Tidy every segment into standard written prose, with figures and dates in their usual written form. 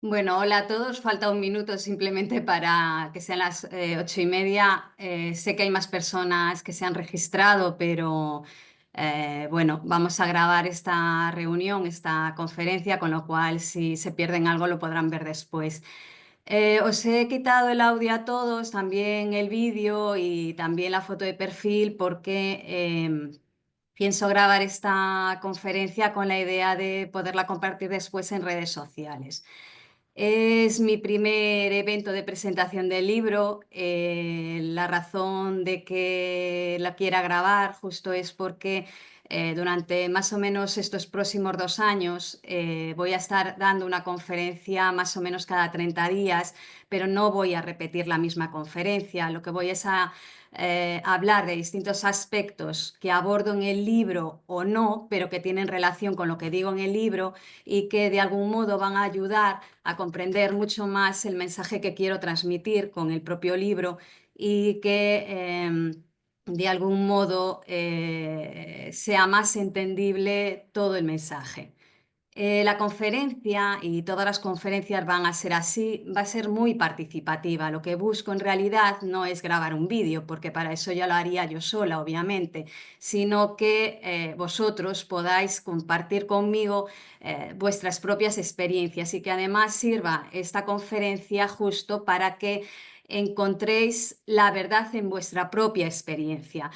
Bueno, hola a todos. Falta un minuto simplemente para que sean las 8:30. Sé que hay más personas que se han registrado, pero bueno, vamos a grabar esta reunión, esta conferencia, con lo cual si se pierden algo lo podrán ver después. Os he quitado el audio a todos, también el vídeo y también la foto de perfil porque pienso grabar esta conferencia con la idea de poderla compartir después en redes sociales. Es mi primer evento de presentación del libro. La razón de que la quiera grabar justo es porque durante más o menos estos próximos 2 años voy a estar dando una conferencia más o menos cada 30 días, pero no voy a repetir la misma conferencia. Lo que voy es a hablar de distintos aspectos que abordo en el libro o no, pero que tienen relación con lo que digo en el libro y que de algún modo van a ayudar a comprender mucho más el mensaje que quiero transmitir con el propio libro y que de algún modo sea más entendible todo el mensaje. La conferencia, y todas las conferencias van a ser así, va a ser muy participativa. Lo que busco en realidad no es grabar un vídeo, porque para eso ya lo haría yo sola, obviamente, sino que vosotros podáis compartir conmigo vuestras propias experiencias y que además sirva esta conferencia justo para que encontréis la verdad en vuestra propia experiencia.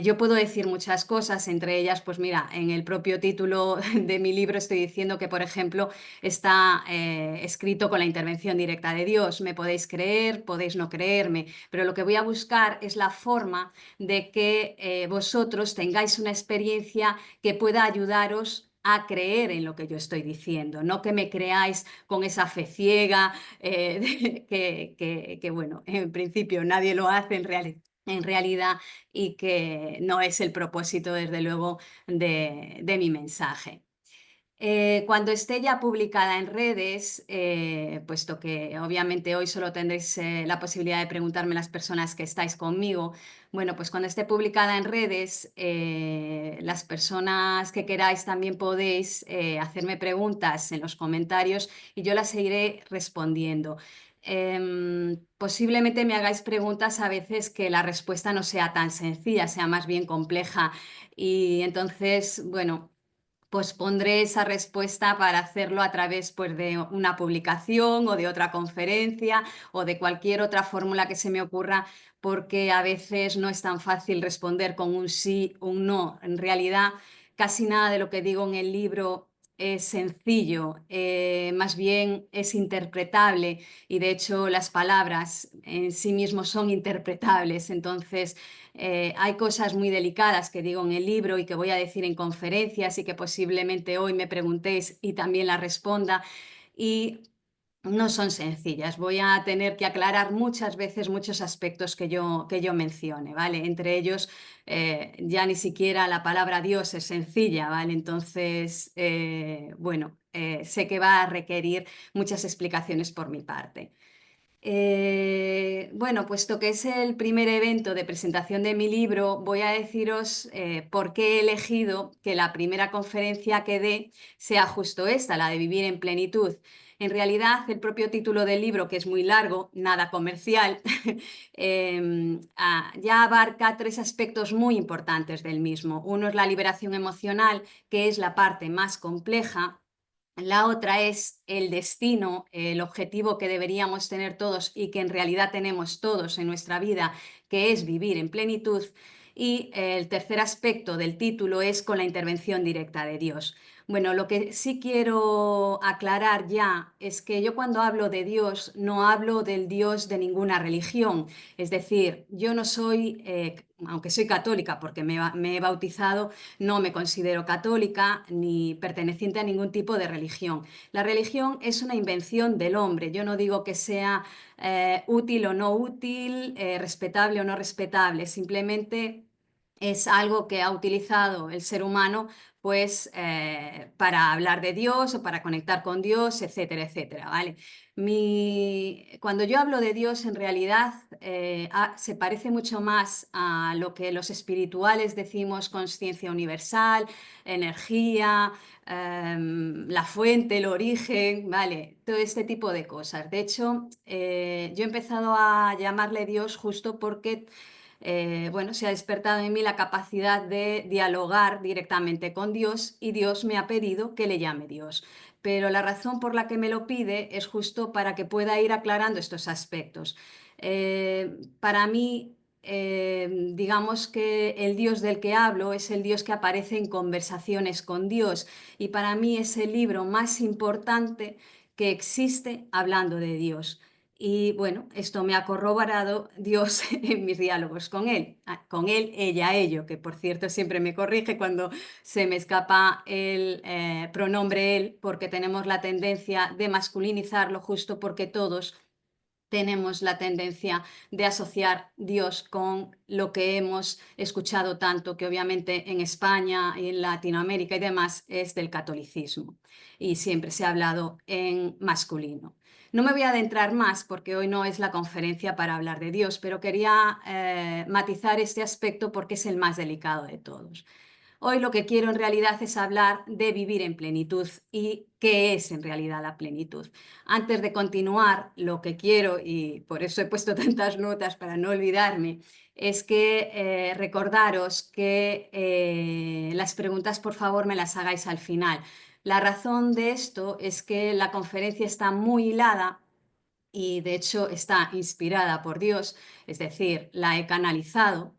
Yo puedo decir muchas cosas, entre ellas, pues mira, en el propio título de mi libro estoy diciendo que, por ejemplo, está escrito con la intervención directa de Dios. Me podéis creer, podéis no creerme, pero lo que voy a buscar es la forma de que vosotros tengáis una experiencia que pueda ayudaros a creer en lo que yo estoy diciendo, no que me creáis con esa fe ciega, que, bueno, en principio nadie lo hace en realidad y que no es el propósito, desde luego, de mi mensaje. Cuando esté ya publicada en redes, puesto que obviamente hoy solo tendréis la posibilidad de preguntarme las personas que estáis conmigo, bueno, pues cuando esté publicada en redes, las personas que queráis también podéis hacerme preguntas en los comentarios y yo las iré respondiendo. Posiblemente me hagáis preguntas a veces que la respuesta no sea tan sencilla, sea más bien compleja y entonces, bueno, pues pondré esa respuesta para hacerlo a través pues, de una publicación o de otra conferencia o de cualquier otra fórmula que se me ocurra, porque a veces no es tan fácil responder con un sí o un no. En realidad, casi nada de lo que digo en el libro es sencillo, más bien es interpretable y de hecho las palabras en sí mismos son interpretables. Entonces, hay cosas muy delicadas que digo en el libro y que voy a decir en conferencias y que posiblemente hoy me preguntéis y también las responda. Y no son sencillas. Voy a tener que aclarar muchas veces muchos aspectos que yo mencione, ¿vale? Entre ellos, ya ni siquiera la palabra Dios es sencilla, ¿vale? Entonces, bueno, sé que va a requerir muchas explicaciones por mi parte. Bueno, puesto que es el primer evento de presentación de mi libro, voy a deciros por qué he elegido que la primera conferencia que dé sea justo esta, la de vivir en plenitud. En realidad, el propio título del libro, que es muy largo, nada comercial, ya abarca tres aspectos muy importantes del mismo. Uno es la liberación emocional, que es la parte más compleja. La otra es el destino, el objetivo que deberíamos tener todos y que en realidad tenemos todos en nuestra vida, que es vivir en plenitud. Y el tercer aspecto del título es con la intervención directa de Dios. Bueno, lo que sí quiero aclarar ya es que yo cuando hablo de Dios no hablo del Dios de ninguna religión. Es decir, yo no soy, aunque soy católica porque me he bautizado, no me considero católica ni perteneciente a ningún tipo de religión. La religión es una invención del hombre. Yo no digo que sea útil o no útil, respetable o no respetable. Simplemente es algo que ha utilizado el ser humano pues para hablar de Dios o para conectar con Dios, etcétera, etcétera, ¿vale? Cuando yo hablo de Dios, en realidad se parece mucho más a lo que los espirituales decimos conciencia universal, energía, la fuente, el origen, ¿vale? Todo este tipo de cosas. De hecho, yo he empezado a llamarle Dios justo porque bueno, se ha despertado en mí la capacidad de dialogar directamente con Dios y Dios me ha pedido que le llame Dios. Pero la razón por la que me lo pide es justo para que pueda ir aclarando estos aspectos. Para mí, digamos que el Dios del que hablo es el Dios que aparece en Conversaciones con Dios y para mí es el libro más importante que existe hablando de Dios. Y bueno, esto me ha corroborado Dios en mis diálogos con él, ella, ello, que por cierto siempre me corrige cuando se me escapa el pronombre él, porque tenemos la tendencia de masculinizarlo justo porque todos tenemos la tendencia de asociar Dios con lo que hemos escuchado tanto, que obviamente en España y en Latinoamérica y demás es del catolicismo y siempre se ha hablado en masculino. No me voy a adentrar más porque hoy no es la conferencia para hablar de Dios, pero quería matizar este aspecto porque es el más delicado de todos. Hoy lo que quiero en realidad es hablar de vivir en plenitud y qué es en realidad la plenitud. Antes de continuar, lo que quiero, y por eso he puesto tantas notas para no olvidarme, es que recordaros que las preguntas por favor me las hagáis al final. La razón de esto es que la conferencia está muy hilada y de hecho está inspirada por Dios, es decir, la he canalizado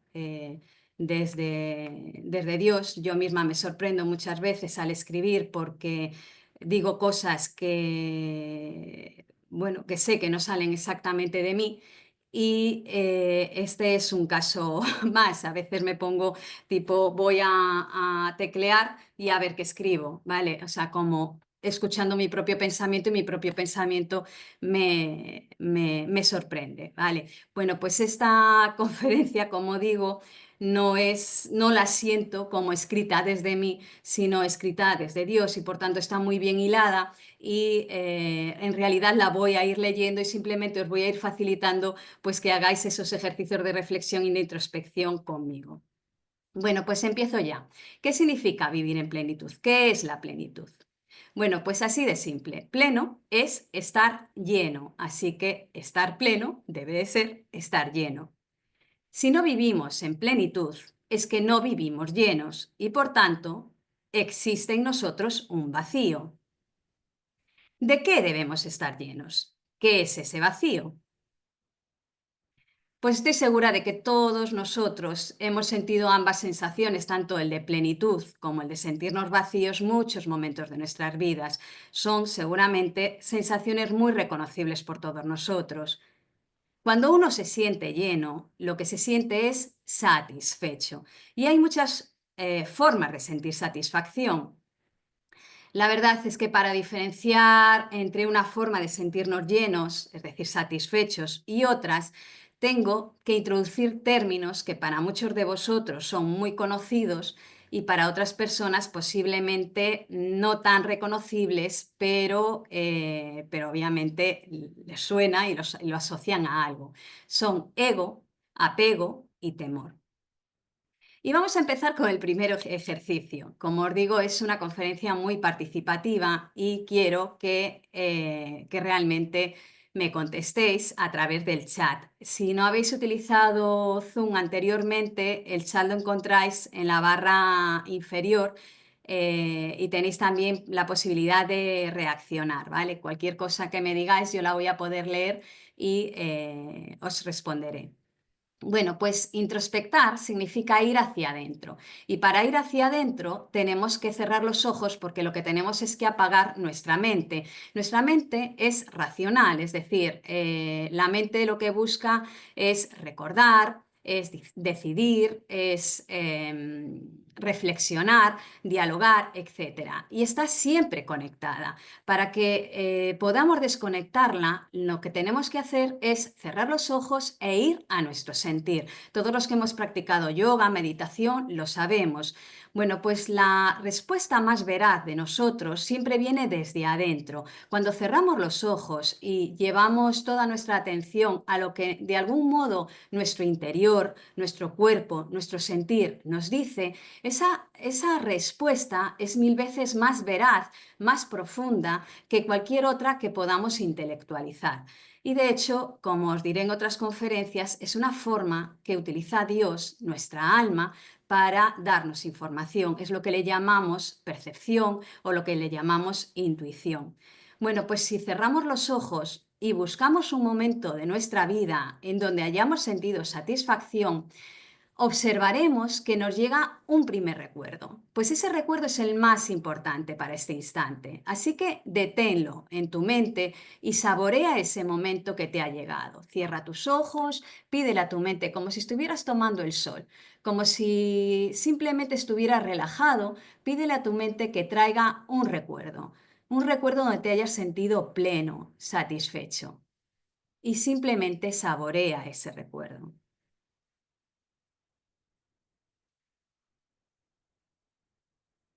desde Dios. Yo misma me sorprendo muchas veces al escribir porque digo cosas que, bueno, que sé que no salen exactamente de mí. Y este es un caso más. A veces me pongo tipo, voy a teclear y a ver qué escribo, ¿vale? O sea, como escuchando mi propio pensamiento y mi propio pensamiento me sorprende, ¿vale? Bueno, pues esta conferencia, como digo, no la siento como escrita desde mí, sino escrita desde Dios y por tanto está muy bien hilada y en realidad la voy a ir leyendo y simplemente os voy a ir facilitando pues que hagáis esos ejercicios de reflexión y de introspección conmigo. Bueno, pues empiezo ya. ¿Qué significa vivir en plenitud? ¿Qué es la plenitud? Bueno, pues así de simple. Pleno es estar lleno, así que estar pleno debe de ser estar lleno. Si no vivimos en plenitud, es que no vivimos llenos y por tanto existe en nosotros un vacío. ¿De qué debemos estar llenos? ¿Qué es ese vacío? Pues estoy segura de que todos nosotros hemos sentido ambas sensaciones, tanto el de plenitud como el de sentirnos vacíos, muchos momentos de nuestras vidas. Son seguramente sensaciones muy reconocibles por todos nosotros. Cuando uno se siente lleno, lo que se siente es satisfecho. Y hay muchas formas de sentir satisfacción. La verdad es que para diferenciar entre una forma de sentirnos llenos, es decir, satisfechos, y otras, tengo que introducir términos que para muchos de vosotros son muy conocidos y para otras personas posiblemente no tan reconocibles, pero obviamente les suena y lo asocian a algo. Son ego, apego y temor. Y vamos a empezar con el primer ejercicio. Como os digo, es una conferencia muy participativa y quiero que realmente me contestéis a través del chat. Si no habéis utilizado Zoom anteriormente, el chat lo encontráis en la barra inferior y tenéis también la posibilidad de reaccionar, ¿vale? Cualquier cosa que me digáis yo la voy a poder leer y os responderé. Bueno, pues introspectar significa ir hacia adentro. Y para ir hacia adentro tenemos que cerrar los ojos porque lo que tenemos es que apagar nuestra mente. Nuestra mente es racional, es decir, la mente lo que busca es recordar, es decidir, es reflexionar, dialogar, etcétera. Y está siempre conectada. Para que podamos desconectarla, lo que tenemos que hacer es cerrar los ojos e ir a nuestro sentir. Todos los que hemos practicado yoga, meditación, lo sabemos. Bueno, pues la respuesta más veraz de nosotros siempre viene desde adentro. Cuando cerramos los ojos y llevamos toda nuestra atención a lo que de algún modo nuestro interior, nuestro cuerpo, nuestro sentir nos dice, esa respuesta es mil veces más veraz, más profunda que cualquier otra que podamos intelectualizar. Y de hecho, como os diré en otras conferencias, es una forma que utiliza Dios, nuestra alma, para darnos información. Es lo que le llamamos percepción o lo que le llamamos intuición. Bueno, pues si cerramos los ojos y buscamos un momento de nuestra vida en donde hayamos sentido satisfacción, observaremos que nos llega un primer recuerdo. Pues ese recuerdo es el más importante para este instante. Así que deténlo en tu mente y saborea ese momento que te ha llegado. Cierra tus ojos, pídele a tu mente como si estuvieras tomando el sol, como si simplemente estuvieras relajado, pídele a tu mente que traiga un recuerdo donde te hayas sentido pleno, satisfecho. Y simplemente saborea ese recuerdo.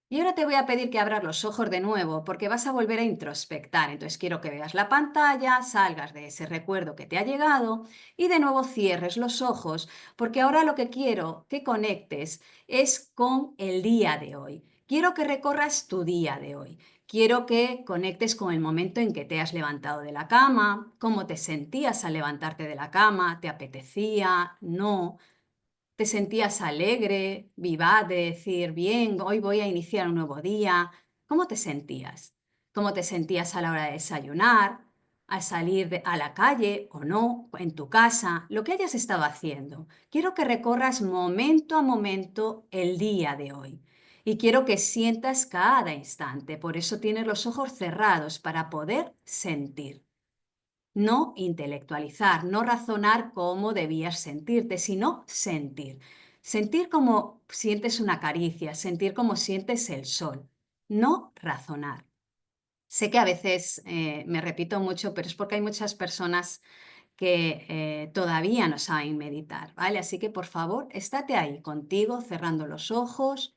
Y ahora te voy a pedir que abras los ojos de nuevo porque vas a volver a introspectar. Entonces quiero que veas la pantalla, salgas de ese recuerdo que te ha llegado y de nuevo cierres los ojos porque ahora lo que quiero que conectes es con el día de hoy. Quiero que recorras tu día de hoy. Quiero que conectes con el momento en que te has levantado de la cama, cómo te sentías al levantarte de la cama, te apetecía, no. ¿Te sentías alegre, vivaz de decir, bien, hoy voy a iniciar un nuevo día? ¿Cómo te sentías? ¿Cómo te sentías a la hora de desayunar, al salir a la calle o no, en tu casa, lo que hayas estado haciendo? Quiero que recorras momento a momento el día de hoy. Y quiero que sientas cada instante. Por eso tienes los ojos cerrados para poder sentir. No intelectualizar, no razonar cómo debías sentirte, sino sentir. Sentir como sientes una caricia, sentir como sientes el sol, no razonar. Sé que a veces me repito mucho, pero es porque hay muchas personas que todavía no saben meditar, ¿vale? Así que por favor, estate ahí contigo, cerrando los ojos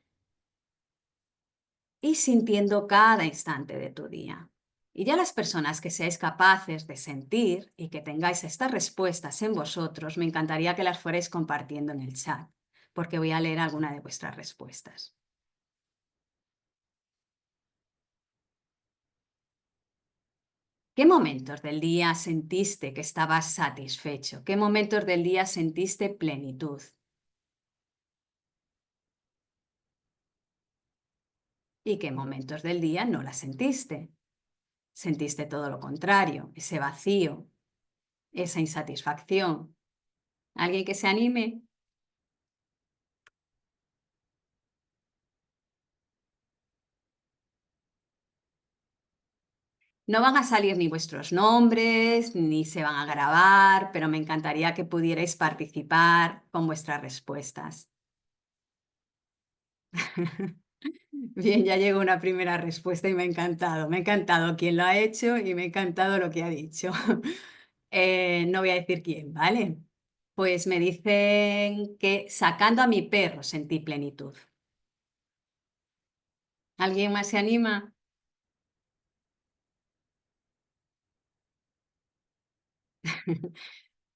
y sintiendo cada instante de tu día. Y ya las personas que seáis capaces de sentir y que tengáis estas respuestas en vosotros, me encantaría que las fuerais compartiendo en el chat, porque voy a leer alguna de vuestras respuestas. ¿Qué momentos del día sentiste que estabas satisfecho? ¿Qué momentos del día sentiste plenitud? ¿Y qué momentos del día no la sentiste? Sentiste todo lo contrario, ese vacío, esa insatisfacción. ¿Alguien que se anime? No van a salir ni vuestros nombres, ni se van a grabar, pero me encantaría que pudierais participar con vuestras respuestas. Bien, ya llegó una primera respuesta y me ha encantado. Me ha encantado quién lo ha hecho y me ha encantado lo que ha dicho. No voy a decir quién, ¿vale? Pues me dicen que sacando a mi perro sentí plenitud. ¿Alguien más se anima?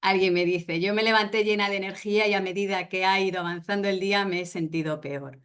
Alguien me dice, yo me levanté llena de energía y a medida que ha ido avanzando el día me he sentido peor.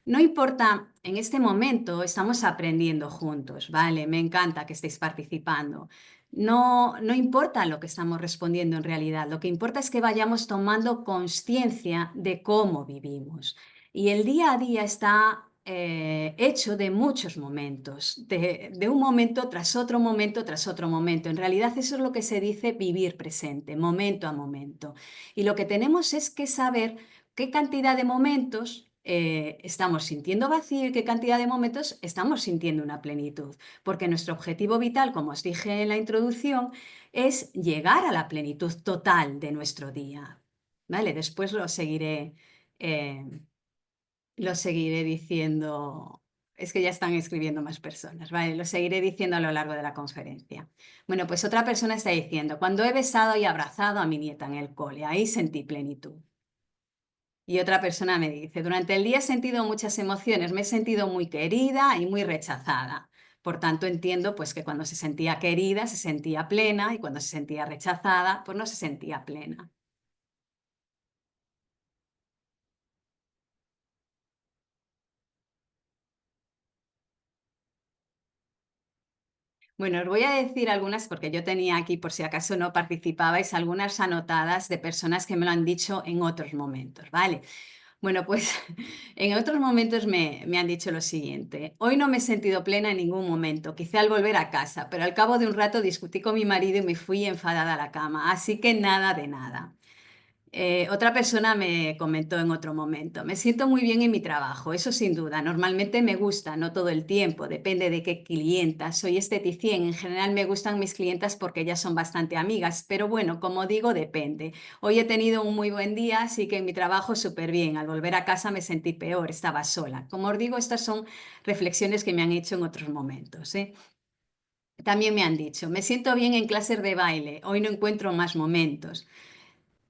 No importa, en este momento estamos aprendiendo juntos, ¿vale? Me encanta que estéis participando. No importa lo que estamos respondiendo en realidad, lo que importa es que vayamos tomando conciencia de cómo vivimos. Y el día a día está hecho de muchos momentos, de un momento tras otro momento tras otro momento. En realidad eso es lo que se dice vivir presente, momento a momento. Y lo que tenemos es que saber qué cantidad de momentos estamos sintiendo vacío y qué cantidad de momentos estamos sintiendo una plenitud. Porque nuestro objetivo vital, como os dije en la introducción, es llegar a la plenitud total de nuestro día. ¿Vale? Después lo seguiré eh, Lo seguiré diciendo, es que ya están escribiendo más personas, ¿vale? Lo seguiré diciendo a lo largo de la conferencia. Bueno, pues otra persona está diciendo, cuando he besado y abrazado a mi nieta en el cole, ahí sentí plenitud. Y otra persona me dice, durante el día he sentido muchas emociones, me he sentido muy querida y muy rechazada. Por tanto, entiendo pues que cuando se sentía querida se sentía plena y cuando se sentía rechazada pues no se sentía plena. Bueno, os voy a decir algunas porque yo tenía aquí, por si acaso no participabais, algunas anotadas de personas que me lo han dicho en otros momentos, ¿vale? Bueno, pues en otros momentos me han dicho lo siguiente. Hoy no me he sentido plena en ningún momento, quizá al volver a casa, pero al cabo de un rato discutí con mi marido y me fui enfadada a la cama, así que nada de nada. Otra persona me comentó en otro momento, me siento muy bien en mi trabajo, eso sin duda, normalmente me gusta, no todo el tiempo, depende de qué clienta, soy esteticien, en general me gustan mis clientas porque ellas son bastante amigas, pero bueno, como digo, depende. Hoy he tenido un muy buen día, así que en mi trabajo súper bien, al volver a casa me sentí peor, estaba sola. Como os digo, estas son reflexiones que me han hecho en otros momentos, ¿eh? También me han dicho, me siento bien en clases de baile, hoy no encuentro más momentos.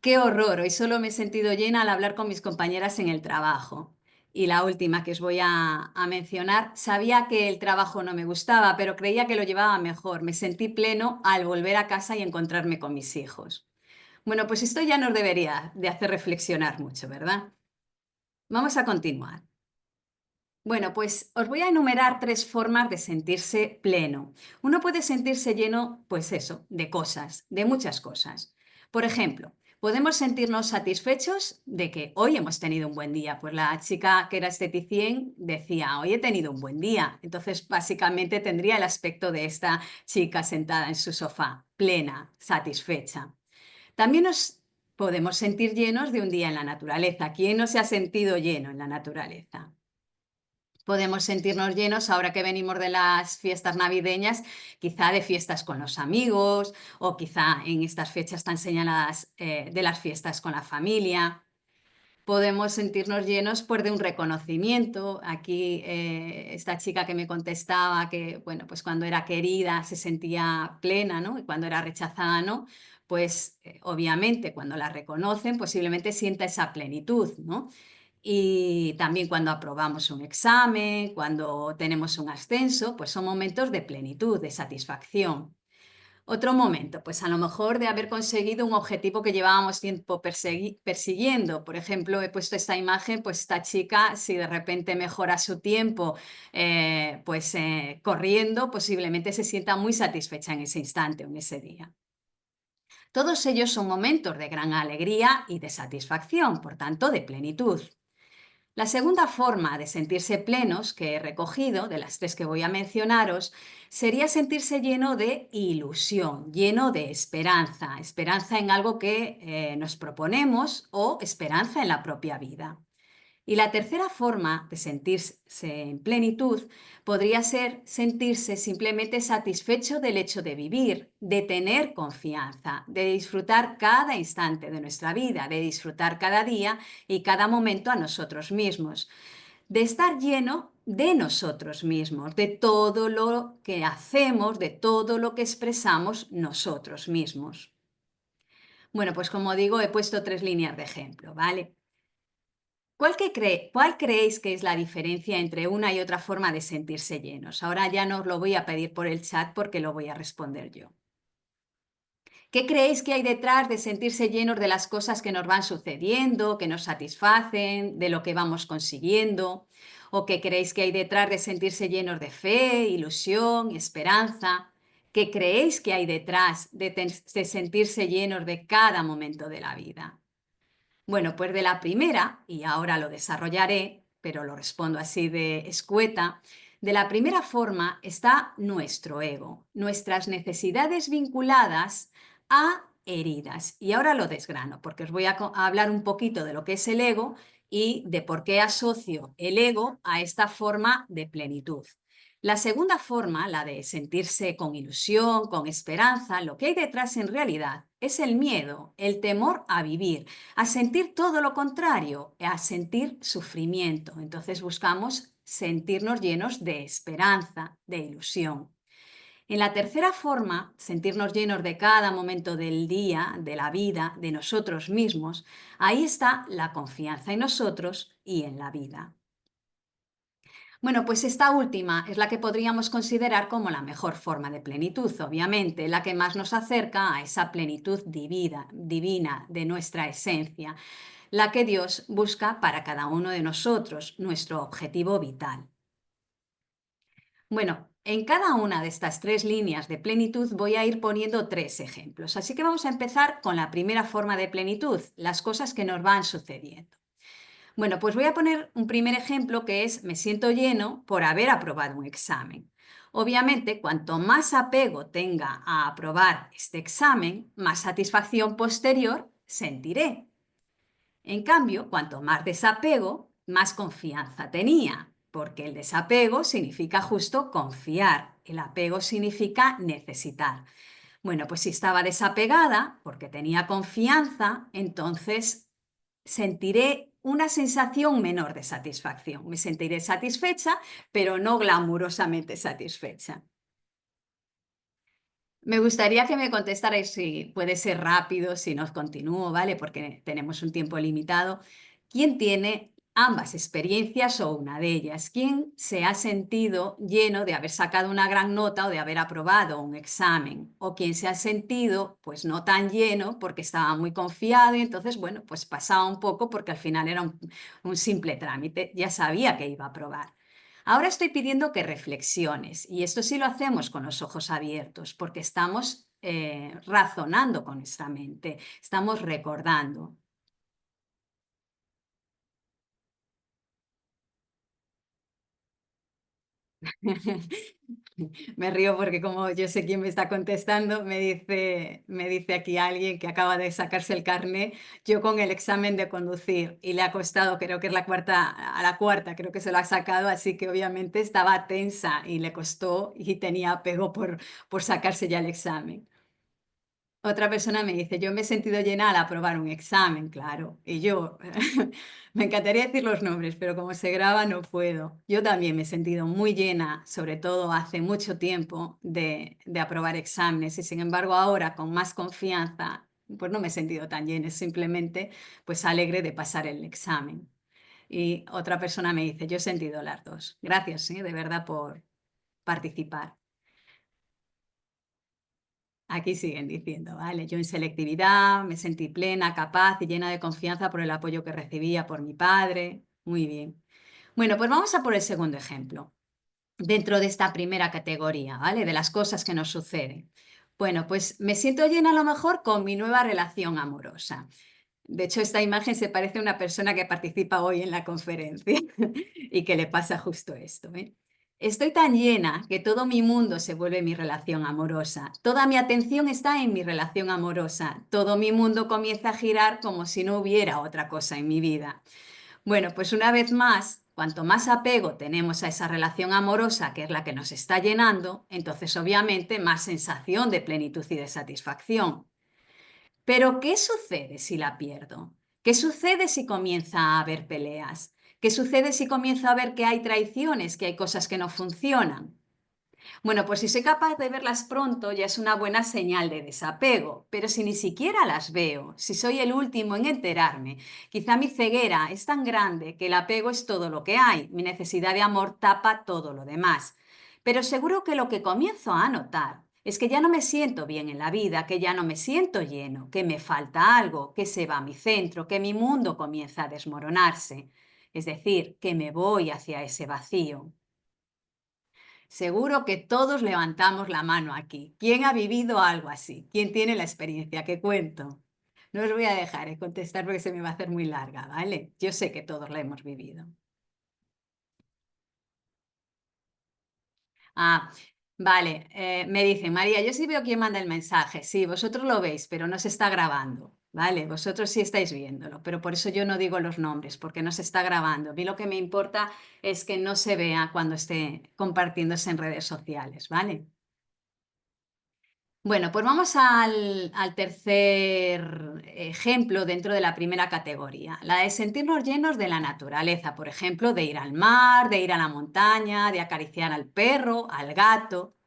Qué horror, hoy solo me he sentido llena al hablar con mis compañeras en el trabajo. Y la última que os voy a mencionar, sabía que el trabajo no me gustaba, pero creía que lo llevaba mejor. Me sentí pleno al volver a casa y encontrarme con mis hijos. Bueno, pues esto ya nos debería de hacer reflexionar mucho, ¿verdad? Vamos a continuar. Bueno, pues os voy a enumerar tres formas de sentirse pleno. Uno puede sentirse lleno, pues eso, de cosas, de muchas cosas. Por ejemplo, podemos sentirnos satisfechos de que hoy hemos tenido un buen día. Pues la chica que era esteticien decía, hoy he tenido un buen día. Entonces, básicamente tendría el aspecto de esta chica sentada en su sofá, plena, satisfecha. También nos podemos sentir llenos de un día en la naturaleza. ¿Quién no se ha sentido lleno en la naturaleza? Podemos sentirnos llenos ahora que venimos de las fiestas navideñas, quizá de fiestas con los amigos o quizá en estas fechas tan señaladas de las fiestas con la familia. Podemos sentirnos llenos pues, de un reconocimiento. Aquí esta chica que me contestaba que bueno, pues cuando era querida se sentía plena, ¿no? Y cuando era rechazada no, pues obviamente cuando la reconocen posiblemente sienta esa plenitud, ¿no? Y también cuando aprobamos un examen, cuando tenemos un ascenso, pues son momentos de plenitud, de satisfacción. Otro momento, pues a lo mejor de haber conseguido un objetivo que llevábamos tiempo persiguiendo. Por ejemplo, he puesto esta imagen, pues esta chica, si de repente mejora su tiempo, corriendo, posiblemente se sienta muy satisfecha en ese instante o en ese día. Todos ellos son momentos de gran alegría y de satisfacción, por tanto, de plenitud. La segunda forma de sentirse plenos que he recogido, de las tres que voy a mencionaros, sería sentirse lleno de ilusión, lleno de esperanza, esperanza en algo que nos proponemos o esperanza en la propia vida. Y la tercera forma de sentirse en plenitud podría ser sentirse simplemente satisfecho del hecho de vivir, de tener confianza, de disfrutar cada instante de nuestra vida, de disfrutar cada día y cada momento a nosotros mismos, de estar lleno de nosotros mismos, de todo lo que hacemos, de todo lo que expresamos nosotros mismos. Bueno, pues como digo, he puesto tres líneas de ejemplo, ¿vale? ¿Cuál creéis que es la diferencia entre una y otra forma de sentirse llenos? Ahora ya no os lo voy a pedir por el chat porque lo voy a responder yo. ¿Qué creéis que hay detrás de sentirse llenos de las cosas que nos van sucediendo, que nos satisfacen, de lo que vamos consiguiendo? ¿O qué creéis que hay detrás de sentirse llenos de fe, ilusión, esperanza? ¿Qué creéis que hay detrás de sentirse llenos de cada momento de la vida? Bueno, pues de la primera, y ahora lo desarrollaré, pero lo respondo así de escueta, de la primera forma está nuestro ego, nuestras necesidades vinculadas a heridas. Y ahora lo desgrano, porque os voy a hablar un poquito de lo que es el ego y de por qué asocio el ego a esta forma de plenitud. La segunda forma, la de sentirse con ilusión, con esperanza, lo que hay detrás en realidad es el miedo, el temor a vivir, a sentir todo lo contrario, a sentir sufrimiento. Entonces buscamos sentirnos llenos de esperanza, de ilusión. En la tercera forma, sentirnos llenos de cada momento del día, de la vida, de nosotros mismos, ahí está la confianza en nosotros y en la vida. Bueno, pues esta última es la que podríamos considerar como la mejor forma de plenitud, obviamente, la que más nos acerca a esa plenitud divina de nuestra esencia, la que Dios busca para cada uno de nosotros, nuestro objetivo vital. Bueno, en cada una de estas tres líneas de plenitud voy a ir poniendo tres ejemplos, así que vamos a empezar con la primera forma de plenitud, las cosas que nos van sucediendo. Bueno, pues voy a poner un primer ejemplo que es me siento lleno por haber aprobado un examen. Obviamente, cuanto más apego tenga a aprobar este examen, más satisfacción posterior sentiré. En cambio, cuanto más desapego, más confianza tenía, porque el desapego significa justo confiar, el apego significa necesitar. Bueno, pues si estaba desapegada, porque tenía confianza, entonces sentiré una sensación menor de satisfacción. Me sentiré satisfecha, pero no glamurosamente satisfecha. Me gustaría que me contestarais si puede ser rápido, si no continúo, ¿vale? Porque tenemos un tiempo limitado. ¿Quién tiene ambas experiencias o una de ellas? ¿Quién se ha sentido lleno de haber sacado una gran nota o de haber aprobado un examen? ¿O quién se ha sentido pues no tan lleno porque estaba muy confiado y entonces, bueno, pues pasaba un poco porque al final era un simple trámite, ya sabía que iba a aprobar? Ahora estoy pidiendo que reflexiones y esto sí lo hacemos con los ojos abiertos porque estamos razonando con nuestra mente, estamos recordando. Me río porque como yo sé quién me está contestando, me dice aquí alguien que acaba de sacarse el carné, yo con el examen de conducir y le ha costado, creo que es a la cuarta creo que se lo ha sacado, así que obviamente estaba tensa y le costó y tenía apego por sacarse ya el examen. Otra persona me dice, yo me he sentido llena al aprobar un examen, claro. Y yo, me encantaría decir los nombres, pero como se graba no puedo. Yo también me he sentido muy llena, sobre todo hace mucho tiempo, de aprobar exámenes. Y sin embargo ahora, con más confianza, pues no me he sentido tan llena, simplemente pues alegre de pasar el examen. Y otra persona me dice, yo he sentido las dos. Gracias, ¿sí? De verdad por participar. Aquí siguen diciendo, ¿vale? Yo en selectividad me sentí plena, capaz y llena de confianza por el apoyo que recibía por mi padre. Muy bien. Bueno, pues vamos a por el segundo ejemplo, dentro de esta primera categoría, ¿vale? De las cosas que nos suceden. Bueno, pues me siento llena a lo mejor con mi nueva relación amorosa. De hecho, esta imagen se parece a una persona que participa hoy en la conferencia y que le pasa justo esto, ¿eh? Estoy tan llena que todo mi mundo se vuelve mi relación amorosa. Toda mi atención está en mi relación amorosa. Todo mi mundo comienza a girar como si no hubiera otra cosa en mi vida. Bueno, pues una vez más, cuanto más apego tenemos a esa relación amorosa, que es la que nos está llenando, entonces obviamente más sensación de plenitud y de satisfacción. Pero, ¿qué sucede si la pierdo? ¿Qué sucede si comienza a haber peleas? ¿Qué sucede si comienzo a ver que hay traiciones, que hay cosas que no funcionan? Bueno, pues si soy capaz de verlas pronto ya es una buena señal de desapego, pero si ni siquiera las veo, si soy el último en enterarme, quizá mi ceguera es tan grande que el apego es todo lo que hay, mi necesidad de amor tapa todo lo demás. Pero seguro que lo que comienzo a notar es que ya no me siento bien en la vida, que ya no me siento lleno, que me falta algo, que se va a mi centro, que mi mundo comienza a desmoronarse. Es decir, que me voy hacia ese vacío. Seguro que todos levantamos la mano aquí. ¿Quién ha vivido algo así? ¿Quién tiene la experiencia? ¿Qué cuento? No os voy a dejar contestar porque se me va a hacer muy larga, ¿vale? Yo sé que todos la hemos vivido. Ah, vale. Me dice María, yo sí veo quién manda el mensaje. Sí, vosotros lo veis, pero no se está grabando. ¿vale? Vosotros sí estáis viéndolo, pero por eso yo no digo los nombres, porque no se está grabando. A mí lo que me importa es que no se vea cuando esté compartiéndose en redes sociales, ¿vale? Bueno, pues vamos al tercer ejemplo dentro de la primera categoría, la de sentirnos llenos de la naturaleza, por ejemplo, de ir al mar, de ir a la montaña, de acariciar al perro, al gato.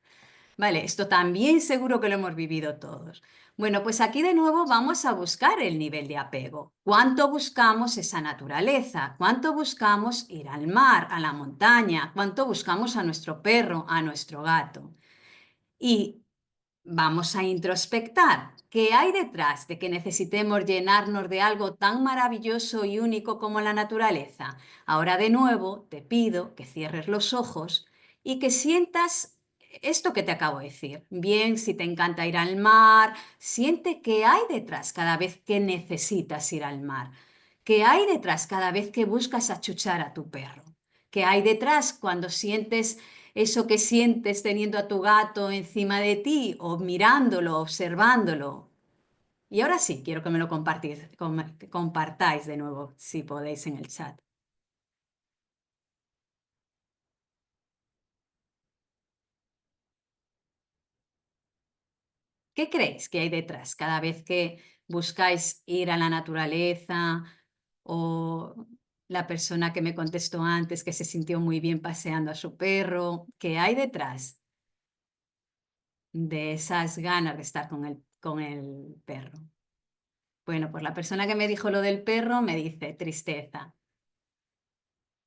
Vale, esto también seguro que lo hemos vivido todos. Bueno, pues aquí de nuevo vamos a buscar el nivel de apego. ¿Cuánto buscamos esa naturaleza? ¿Cuánto buscamos ir al mar, a la montaña? ¿Cuánto buscamos a nuestro perro, a nuestro gato? Y vamos a introspectar. ¿Qué hay detrás de que necesitemos llenarnos de algo tan maravilloso y único como la naturaleza? Ahora de nuevo te pido que cierres los ojos y que sientas esto que te acabo de decir. Bien, si te encanta ir al mar, siente qué hay detrás cada vez que necesitas ir al mar. ¿Qué hay detrás cada vez que buscas achuchar a tu perro? ¿Qué hay detrás cuando sientes eso que sientes teniendo a tu gato encima de ti o mirándolo, observándolo? Y ahora sí, quiero que me lo compartáis de nuevo, si podéis, en el chat. ¿Qué creéis que hay detrás cada vez que buscáis ir a la naturaleza o la persona que me contestó antes que se sintió muy bien paseando a su perro? ¿Qué hay detrás de esas ganas de estar con el perro? Bueno, pues la persona que me dijo lo del perro me dice tristeza.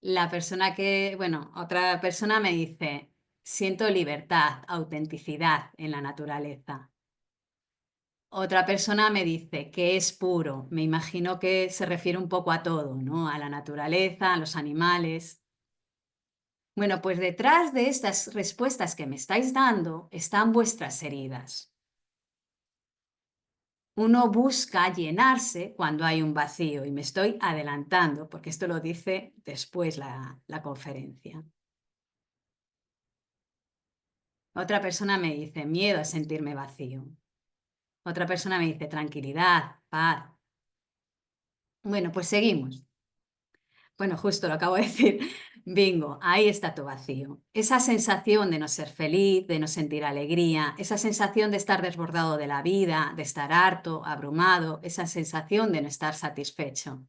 La persona bueno, otra persona me dice siento libertad, autenticidad en la naturaleza. Otra persona me dice que es puro. Me imagino que se refiere un poco a todo, ¿no? A la naturaleza, a los animales. Bueno, pues detrás de estas respuestas que me estáis dando están vuestras heridas. Uno busca llenarse cuando hay un vacío y me estoy adelantando porque esto lo dice después la conferencia. Otra persona me dice miedo a sentirme vacío. Otra persona me dice tranquilidad, paz. Bueno, pues seguimos. Bueno, justo lo acabo de decir. Bingo, ahí está tu vacío. Esa sensación de no ser feliz, de no sentir alegría, esa sensación de estar desbordado de la vida, de estar harto, abrumado, esa sensación de no estar satisfecho.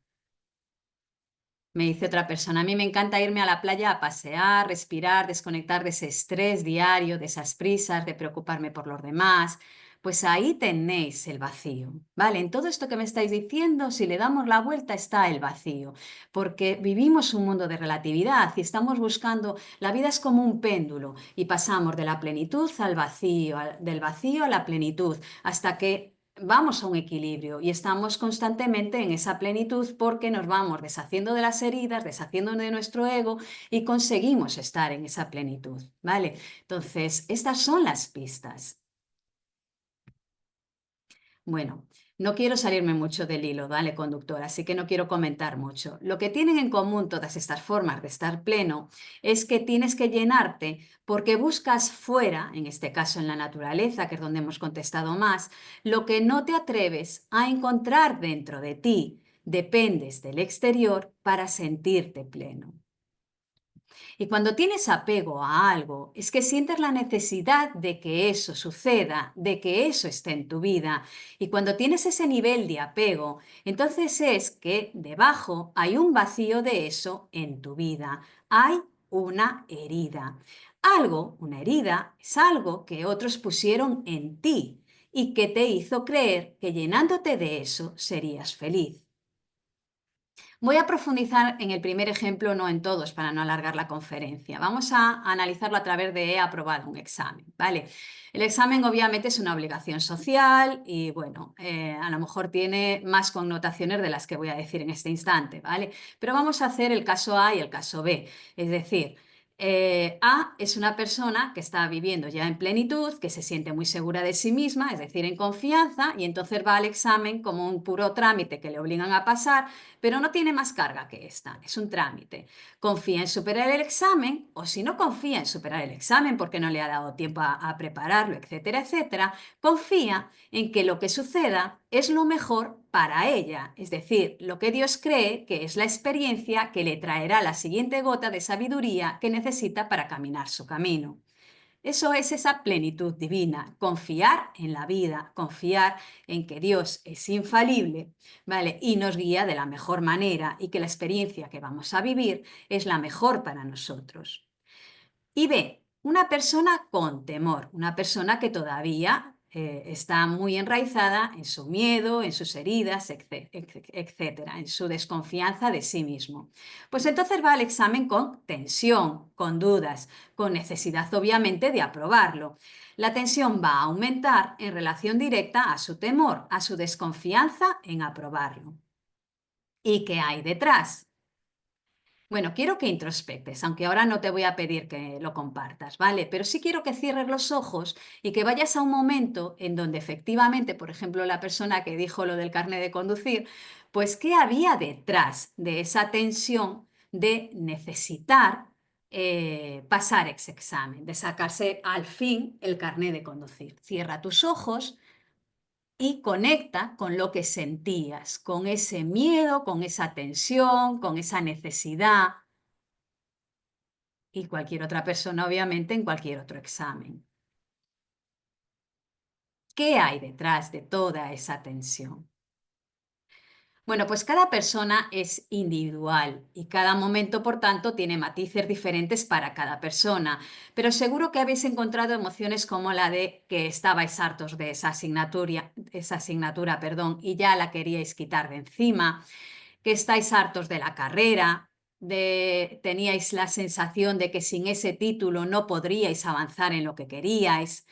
Me dice otra persona, a mí me encanta irme a la playa a pasear, respirar, desconectar de ese estrés diario, de esas prisas, de preocuparme por los demás. Pues ahí tenéis el vacío, ¿vale? En todo esto que me estáis diciendo, si le damos la vuelta está el vacío, porque vivimos un mundo de relatividad y estamos buscando, la vida es como un péndulo y pasamos de la plenitud al vacío, del vacío a la plenitud, hasta que vamos a un equilibrio y estamos constantemente en esa plenitud porque nos vamos deshaciendo de las heridas, deshaciendo de nuestro ego y conseguimos estar en esa plenitud, ¿vale? Entonces, estas son las pistas. Bueno, no quiero salirme mucho del hilo, ¿vale, conductor? Así que no quiero comentar mucho. Lo que tienen en común todas estas formas de estar pleno es que tienes que llenarte porque buscas fuera, en este caso en la naturaleza, que es donde hemos contestado más, lo que no te atreves a encontrar dentro de ti. Dependes del exterior para sentirte pleno. Y cuando tienes apego a algo, es que sientes la necesidad de que eso suceda, de que eso esté en tu vida. Y cuando tienes ese nivel de apego, entonces es que debajo hay un vacío de eso en tu vida. Hay una herida. Algo, una herida, es algo que otros pusieron en ti y que te hizo creer que llenándote de eso serías feliz. Voy a profundizar en el primer ejemplo, no en todos, para no alargar la conferencia. Vamos a analizarlo a través de he aprobado un examen, ¿vale? El examen obviamente es una obligación social y, bueno, a lo mejor tiene más connotaciones de las que voy a decir en este instante, ¿vale? Pero vamos a hacer el caso A y el caso B. Es decir, A es una persona que está viviendo ya en plenitud, que se siente muy segura de sí misma, es decir, en confianza, y entonces va al examen como un puro trámite que le obligan a pasar, pero no tiene más carga que esta, es un trámite. Confía en superar el examen, o si no confía en superar el examen porque no le ha dado tiempo a prepararlo, etcétera, etcétera, confía en que lo que suceda es lo mejor para ella, es decir, lo que Dios cree que es la experiencia que le traerá la siguiente gota de sabiduría que necesita para caminar su camino. Eso es esa plenitud divina, confiar en la vida, confiar en que Dios es infalible, ¿vale? Y nos guía de la mejor manera y que la experiencia que vamos a vivir es la mejor para nosotros. Y B, una persona con temor, una persona que todavía está muy enraizada en su miedo, en sus heridas, etcétera, en su desconfianza de sí mismo. Pues entonces va al examen con tensión, con dudas, con necesidad obviamente de aprobarlo. La tensión va a aumentar en relación directa a su temor, a su desconfianza en aprobarlo. ¿Y qué hay detrás? Bueno, quiero que introspectes, aunque ahora no te voy a pedir que lo compartas, ¿vale? Pero sí quiero que cierres los ojos y que vayas a un momento en donde efectivamente, por ejemplo, la persona que dijo lo del carnet de conducir, pues qué había detrás de esa tensión de necesitar pasar ese examen, de sacarse al fin el carnet de conducir. Cierra tus ojos y conecta con lo que sentías, con ese miedo, con esa tensión, con esa necesidad y cualquier otra persona, obviamente, en cualquier otro examen. ¿Qué hay detrás de toda esa tensión? Bueno, pues cada persona es individual y cada momento, por tanto, tiene matices diferentes para cada persona, pero seguro que habéis encontrado emociones como la de que estabais hartos de esa asignatura, perdón, y ya la queríais quitar de encima, que estáis hartos de la carrera, teníais la sensación de que sin ese título no podríais avanzar en lo que queríais,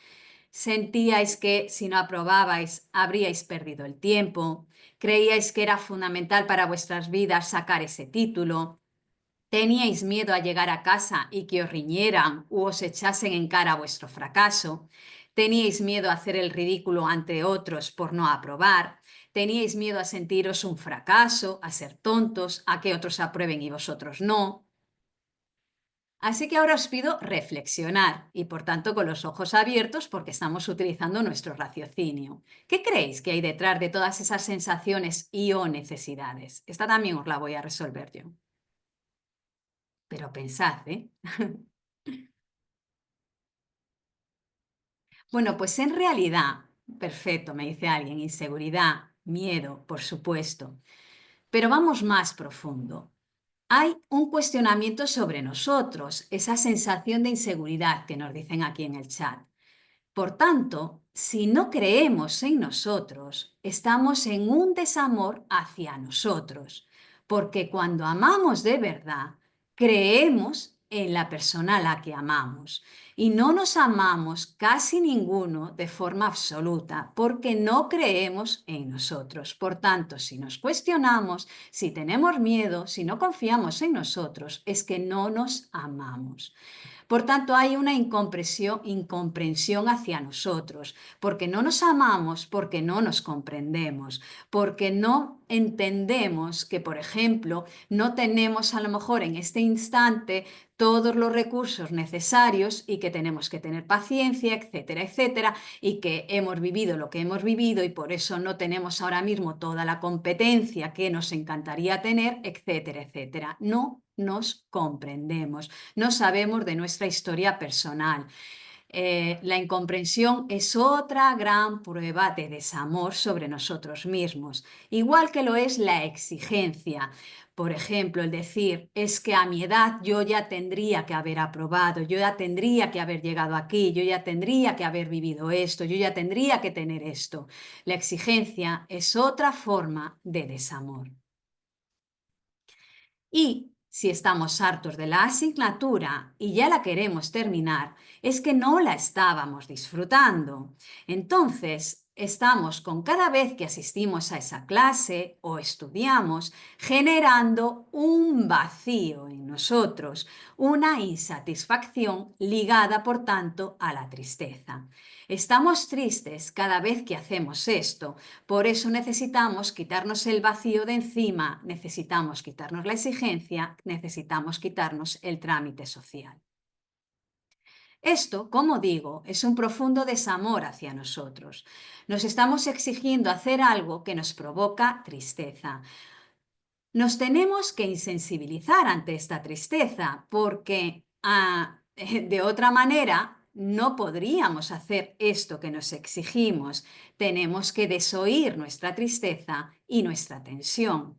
sentíais que si no aprobabais habríais perdido el tiempo, creíais que era fundamental para vuestras vidas sacar ese título, teníais miedo a llegar a casa y que os riñeran u os echasen en cara vuestro fracaso, teníais miedo a hacer el ridículo ante otros por no aprobar, teníais miedo a sentiros un fracaso, a ser tontos, a que otros aprueben y vosotros no. Así que ahora os pido reflexionar y por tanto con los ojos abiertos porque estamos utilizando nuestro raciocinio. ¿Qué creéis que hay detrás de todas esas sensaciones y o necesidades? Esta también os la voy a resolver yo. Pero pensad, ¿eh? Bueno, pues en realidad, perfecto, me dice alguien, inseguridad, miedo, por supuesto. Pero vamos más profundo. Hay un cuestionamiento sobre nosotros, esa sensación de inseguridad que nos dicen aquí en el chat. Por tanto, si no creemos en nosotros, estamos en un desamor hacia nosotros, porque cuando amamos de verdad, creemos en la persona a la que amamos y no nos amamos casi ninguno de forma absoluta porque no creemos en nosotros. Por tanto, si nos cuestionamos, si tenemos miedo, si no confiamos en nosotros, es que no nos amamos. Por tanto, hay una incomprensión hacia nosotros, porque no nos amamos, porque no nos comprendemos, porque no entendemos que, por ejemplo, no tenemos a lo mejor en este instante todos los recursos necesarios y que tenemos que tener paciencia, etcétera, etcétera, y que hemos vivido lo que hemos vivido y por eso no tenemos ahora mismo toda la competencia que nos encantaría tener, etcétera, etcétera. No nos comprendemos, no sabemos de nuestra historia personal. La incomprensión es otra gran prueba de desamor sobre nosotros mismos, igual que lo es la exigencia. Por ejemplo, el decir, es que a mi edad yo ya tendría que haber aprobado, yo ya tendría que haber llegado aquí, yo ya tendría que haber vivido esto, yo ya tendría que tener esto. La exigencia es otra forma de desamor. Y si estamos hartos de la asignatura y ya la queremos terminar, es que no la estábamos disfrutando. Entonces, estamos con cada vez que asistimos a esa clase o estudiamos generando un vacío en nosotros, una insatisfacción ligada, por tanto, a la tristeza. Estamos tristes cada vez que hacemos esto, por eso necesitamos quitarnos el vacío de encima, necesitamos quitarnos la exigencia, necesitamos quitarnos el trámite social. Esto, como digo, es un profundo desamor hacia nosotros. Nos estamos exigiendo hacer algo que nos provoca tristeza. Nos tenemos que insensibilizar ante esta tristeza porque de otra manera no podríamos hacer esto que nos exigimos. Tenemos que desoír nuestra tristeza y nuestra tensión.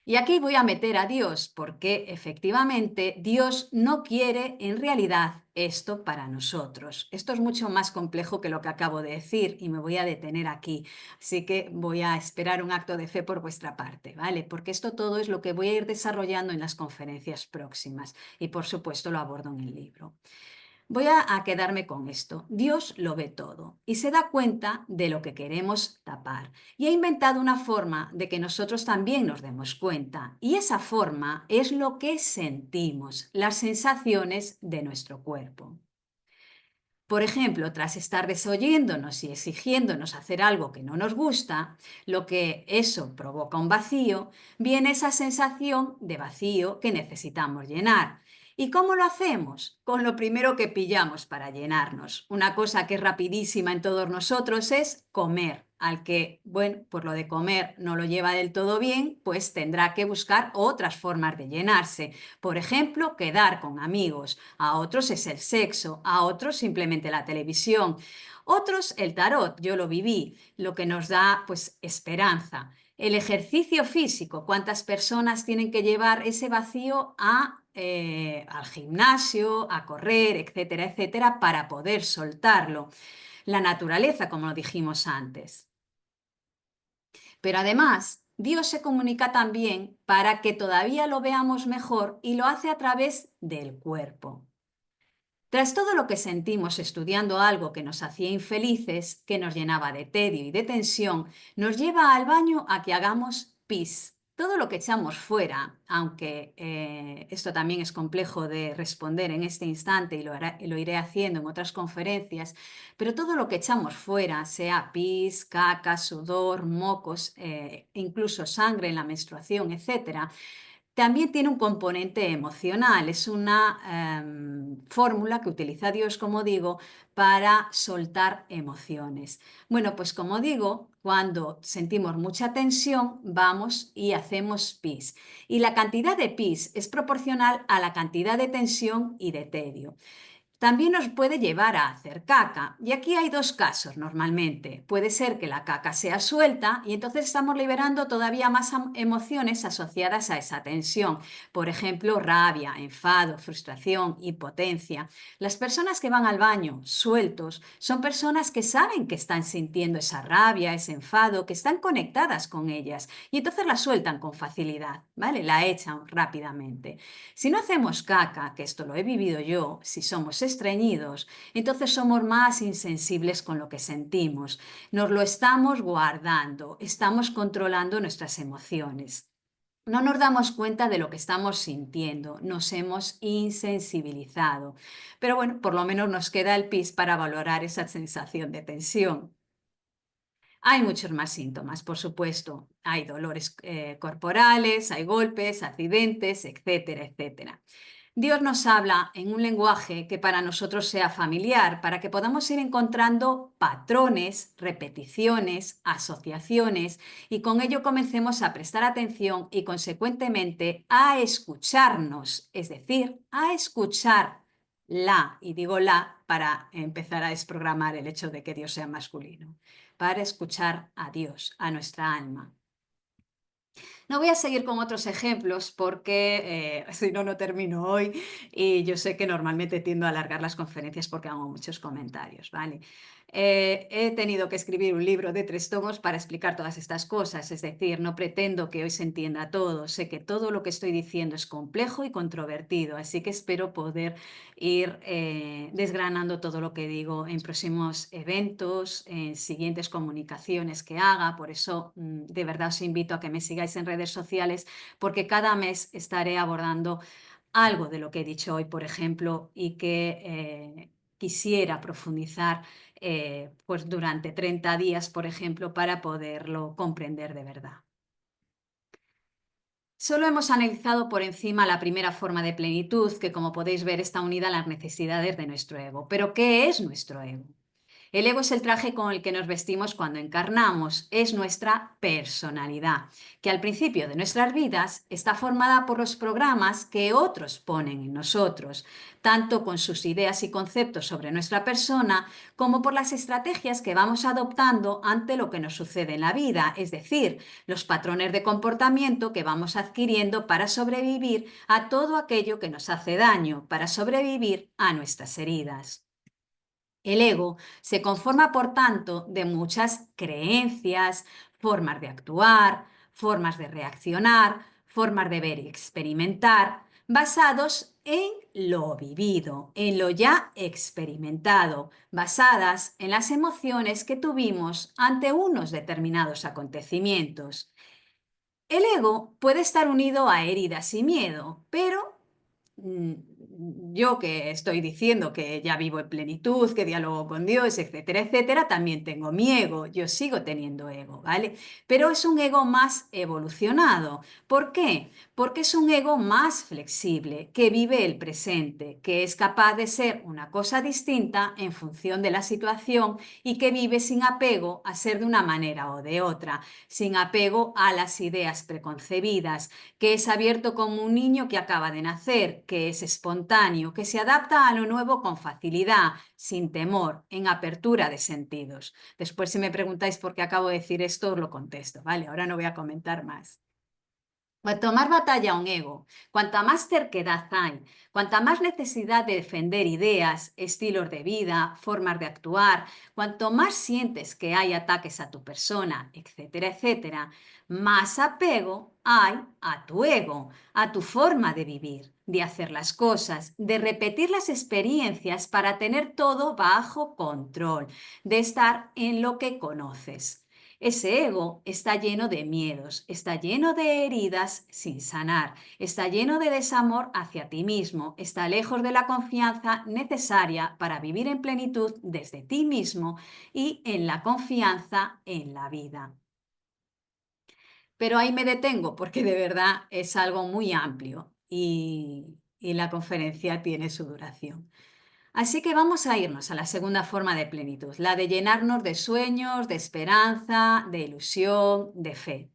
Y aquí voy a meter a Dios, porque efectivamente Dios no quiere en realidad esto para nosotros. Esto es mucho más complejo que lo que acabo de decir y me voy a detener aquí. Así que voy a esperar un acto de fe por vuestra parte, ¿vale? Porque esto todo es lo que voy a ir desarrollando en las conferencias próximas y por supuesto lo abordo en el libro. Voy a quedarme con esto. Dios lo ve todo y se da cuenta de lo que queremos tapar. Y ha inventado una forma de que nosotros también nos demos cuenta. Y esa forma es lo que sentimos, las sensaciones de nuestro cuerpo. Por ejemplo, tras estar desoyéndonos y exigiéndonos hacer algo que no nos gusta, lo que eso provoca un vacío, viene esa sensación de vacío que necesitamos llenar. ¿Y cómo lo hacemos? Con lo primero que pillamos para llenarnos. Una cosa que es rapidísima en todos nosotros es comer. Al que, bueno, pues lo de comer no lo lleva del todo bien, pues tendrá que buscar otras formas de llenarse. Por ejemplo, quedar con amigos. A otros es el sexo, a otros simplemente la televisión. Otros el tarot, yo lo viví, lo que nos da pues esperanza. El ejercicio físico, cuántas personas tienen que llevar ese vacío al gimnasio, a correr, etcétera, etcétera, para poder soltarlo. La naturaleza, como lo dijimos antes. Pero además, Dios se comunica también para que todavía lo veamos mejor y lo hace a través del cuerpo. Tras todo lo que sentimos estudiando algo que nos hacía infelices, que nos llenaba de tedio y de tensión, nos lleva al baño a que hagamos pis. Todo lo que echamos fuera, aunque esto también es complejo de responder en este instante y lo iré haciendo en otras conferencias, pero todo lo que echamos fuera, sea pis, caca, sudor, mocos, incluso sangre en la menstruación, etcétera, también tiene un componente emocional, es una fórmula que utiliza Dios, como digo, para soltar emociones. Bueno, pues como digo, cuando sentimos mucha tensión, vamos y hacemos pis. Y la cantidad de pis es proporcional a la cantidad de tensión y de tedio. También nos puede llevar a hacer caca. Y aquí hay dos casos normalmente. Puede ser que la caca sea suelta y entonces estamos liberando todavía más emociones asociadas a esa tensión. Por ejemplo, rabia, enfado, frustración, impotencia. Las personas que van al baño sueltos son personas que saben que están sintiendo esa rabia, ese enfado, que están conectadas con ellas y entonces la sueltan con facilidad, ¿vale? La echan rápidamente. Si no hacemos caca, que esto lo he vivido yo, si somos estreñidos, entonces somos más insensibles con lo que sentimos. Nos lo estamos guardando, estamos controlando nuestras emociones. No nos damos cuenta de lo que estamos sintiendo, nos hemos insensibilizado. Pero bueno, por lo menos nos queda el pis para valorar esa sensación de tensión. Hay muchos más síntomas, por supuesto. Hay dolores corporales, hay golpes, accidentes, etcétera, etcétera. Dios nos habla en un lenguaje que para nosotros sea familiar, para que podamos ir encontrando patrones, repeticiones, asociaciones y con ello comencemos a prestar atención y consecuentemente a escucharnos, es decir, a escuchar y digo la para empezar a desprogramar el hecho de que Dios sea masculino, para escuchar a Dios, a nuestra alma. No voy a seguir con otros ejemplos porque si no, no termino hoy y yo sé que normalmente tiendo a alargar las conferencias porque hago muchos comentarios, ¿vale? He tenido que escribir un libro de 3 tomos para explicar todas estas cosas, es decir, no pretendo que hoy se entienda todo, sé que todo lo que estoy diciendo es complejo y controvertido, así que espero poder ir desgranando todo lo que digo en próximos eventos, en siguientes comunicaciones que haga. Por eso, de verdad, os invito a que me sigáis en redes sociales, porque cada mes estaré abordando algo de lo que he dicho hoy, por ejemplo, y que quisiera profundizar pues durante 30 días, por ejemplo, para poderlo comprender de verdad. Solo hemos analizado por encima la primera forma de plenitud, que como podéis ver está unida a las necesidades de nuestro ego. Pero ¿qué es nuestro ego? El ego es el traje con el que nos vestimos cuando encarnamos, es nuestra personalidad, que al principio de nuestras vidas está formada por los programas que otros ponen en nosotros, tanto con sus ideas y conceptos sobre nuestra persona, como por las estrategias que vamos adoptando ante lo que nos sucede en la vida, es decir, los patrones de comportamiento que vamos adquiriendo para sobrevivir a todo aquello que nos hace daño, para sobrevivir a nuestras heridas. El ego se conforma, por tanto, de muchas creencias, formas de actuar, formas de reaccionar, formas de ver y experimentar, basados en lo vivido, en lo ya experimentado, basadas en las emociones que tuvimos ante unos determinados acontecimientos. El ego puede estar unido a heridas y miedo, pero mm, yo que estoy diciendo que ya vivo en plenitud, que dialogo con Dios, etcétera, etcétera, también tengo mi ego, yo sigo teniendo ego, ¿vale? Pero es un ego más evolucionado. ¿Por qué? Porque es un ego más flexible, que vive el presente, que es capaz de ser una cosa distinta en función de la situación y que vive sin apego a ser de una manera o de otra, sin apego a las ideas preconcebidas, que es abierto como un niño que acaba de nacer, que es espontáneo, que se adapta a lo nuevo con facilidad, sin temor, en apertura de sentidos. Después, si me preguntáis por qué acabo de decir esto, os lo contesto, ¿vale? Ahora no voy a comentar más. Cuanto más batalla un ego, cuanta más terquedad hay, cuanta más necesidad de defender ideas, estilos de vida, formas de actuar, cuanto más sientes que hay ataques a tu persona, etcétera, etcétera, más apego hay a tu ego, a tu forma de vivir, de hacer las cosas, de repetir las experiencias para tener todo bajo control, de estar en lo que conoces. Ese ego está lleno de miedos, está lleno de heridas sin sanar, está lleno de desamor hacia ti mismo, está lejos de la confianza necesaria para vivir en plenitud desde ti mismo y en la confianza en la vida. Pero ahí me detengo porque de verdad es algo muy amplio y la conferencia tiene su duración. Así que vamos a irnos a la segunda forma de plenitud, la de llenarnos de sueños, de esperanza, de ilusión, de fe.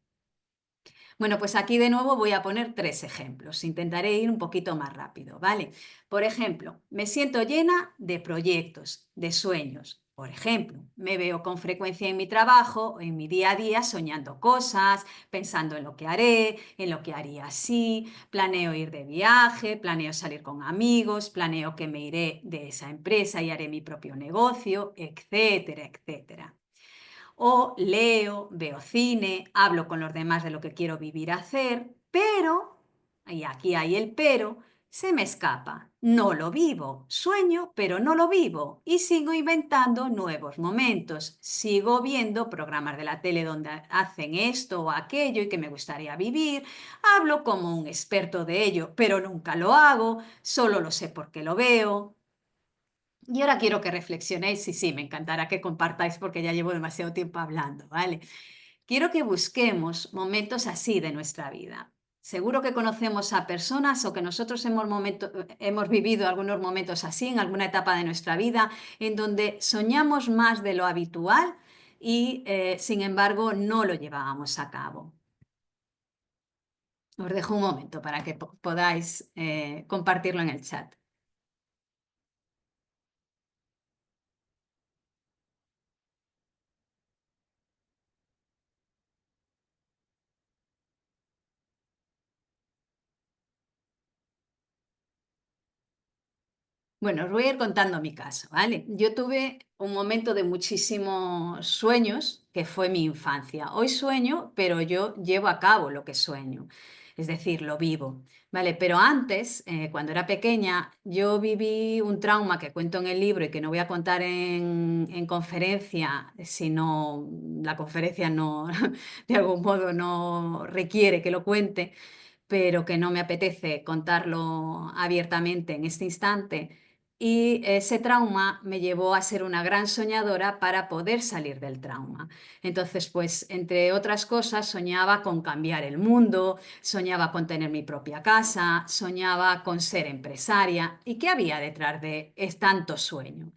Bueno, pues aquí de nuevo voy a poner tres ejemplos. Intentaré ir un poquito más rápido, ¿vale? Por ejemplo, me siento llena de proyectos, de sueños. Por ejemplo, me veo con frecuencia en mi trabajo, en mi día a día, soñando cosas, pensando en lo que haré, en lo que haría así, planeo ir de viaje, planeo salir con amigos, planeo que me iré de esa empresa y haré mi propio negocio, etcétera, etcétera. O leo, veo cine, hablo con los demás de lo que quiero vivir a hacer, pero, y aquí hay el pero, se me escapa. No lo vivo. Sueño, pero no lo vivo. Y sigo inventando nuevos momentos. Sigo viendo programas de la tele donde hacen esto o aquello y que me gustaría vivir. Hablo como un experto de ello, pero nunca lo hago. Solo lo sé porque lo veo. Y ahora quiero que reflexionéis, y sí, me encantará que compartáis porque ya llevo demasiado tiempo hablando, ¿vale? Quiero que busquemos momentos así de nuestra vida. Seguro que conocemos a personas o que nosotros hemos vivido algunos momentos así en alguna etapa de nuestra vida en donde soñamos más de lo habitual y sin embargo no lo llevábamos a cabo. Os dejo un momento para que podáis compartirlo en el chat. Bueno, os voy a ir contando mi caso, ¿vale? Yo tuve un momento de muchísimos sueños, que fue mi infancia. Hoy sueño, pero yo llevo a cabo lo que sueño, es decir, lo vivo, ¿vale? Pero antes, cuando era pequeña, yo viví un trauma que cuento en el libro y que no voy a contar en conferencia, si no, la conferencia no, de algún modo no requiere que lo cuente, pero que no me apetece contarlo abiertamente en este instante. Y ese trauma me llevó a ser una gran soñadora para poder salir del trauma. Entonces, pues, entre otras cosas, soñaba con cambiar el mundo, soñaba con tener mi propia casa, soñaba con ser empresaria. ¿Y qué había detrás de tanto sueño?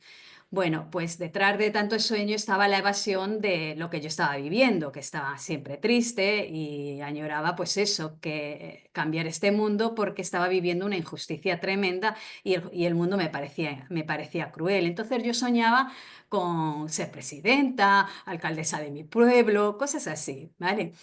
Bueno, pues detrás de tanto sueño estaba la evasión de lo que yo estaba viviendo, que estaba siempre triste y añoraba pues eso, que cambiar este mundo porque estaba viviendo una injusticia tremenda y el mundo me parecía cruel. Entonces yo soñaba con ser presidenta, alcaldesa de mi pueblo, cosas así, ¿vale?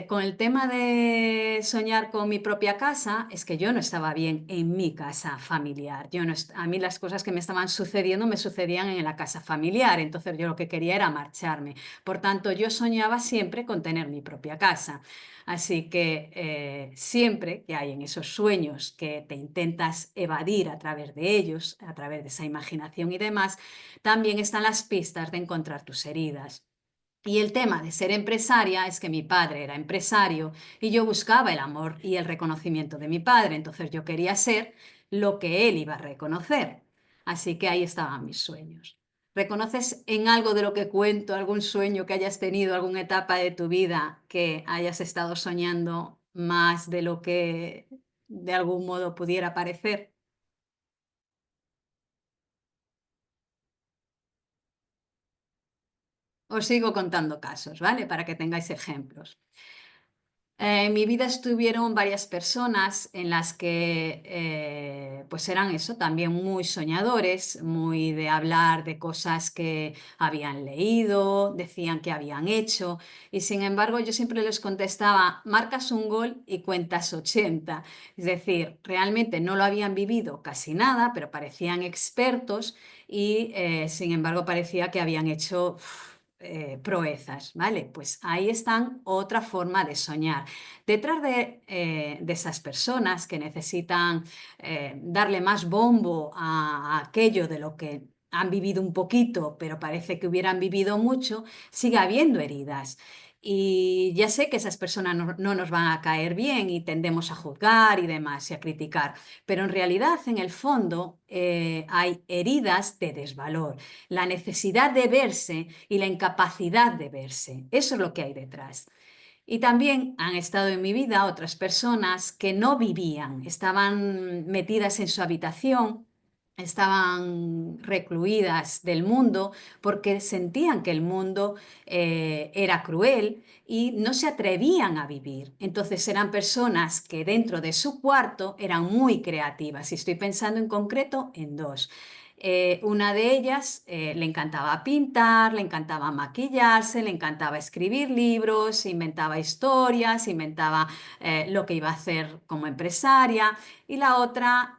Con el tema de soñar con mi propia casa, es que yo no estaba bien en mi casa familiar. Yo no a mí las cosas que me estaban sucediendo me sucedían en la casa familiar, entonces yo lo que quería era marcharme. Por tanto, yo soñaba siempre con tener mi propia casa. Así que siempre que hay en esos sueños que te intentas evadir a través de ellos, a través de esa imaginación y demás, también están las pistas de encontrar tus heridas. Y el tema de ser empresaria es que mi padre era empresario y yo buscaba el amor y el reconocimiento de mi padre, entonces yo quería ser lo que él iba a reconocer. Así que ahí estaban mis sueños. ¿Reconoces en algo de lo que cuento algún sueño que hayas tenido, alguna etapa de tu vida que hayas estado soñando más de lo que de algún modo pudiera parecer? Os sigo contando casos, ¿vale? Para que tengáis ejemplos. En mi vida estuvieron varias personas en las que pues eran eso, también muy soñadores, muy de hablar de cosas que habían leído, decían que habían hecho, y sin embargo yo siempre les contestaba, marcas un gol y cuentas 80. Es decir, realmente no lo habían vivido casi nada, pero parecían expertos y sin embargo parecía que habían hecho proezas, ¿vale? Pues ahí están otra forma de soñar. Detrás de esas personas que necesitan darle más bombo a aquello de lo que han vivido un poquito, pero parece que hubieran vivido mucho, sigue habiendo heridas. Y ya sé que esas personas no nos van a caer bien y tendemos a juzgar y demás y a criticar, pero en realidad en el fondo hay heridas de desvalor, la necesidad de verse y la incapacidad de verse. Eso es lo que hay detrás. Y también han estado en mi vida otras personas que no vivían, estaban metidas en su habitación, estaban recluidas del mundo porque sentían que el mundo era cruel y no se atrevían a vivir. Entonces eran personas que dentro de su cuarto eran muy creativas y estoy pensando en concreto en dos. Una de ellas le encantaba pintar, le encantaba maquillarse, le encantaba escribir libros, inventaba historias, inventaba lo que iba a hacer como empresaria. Y la otra,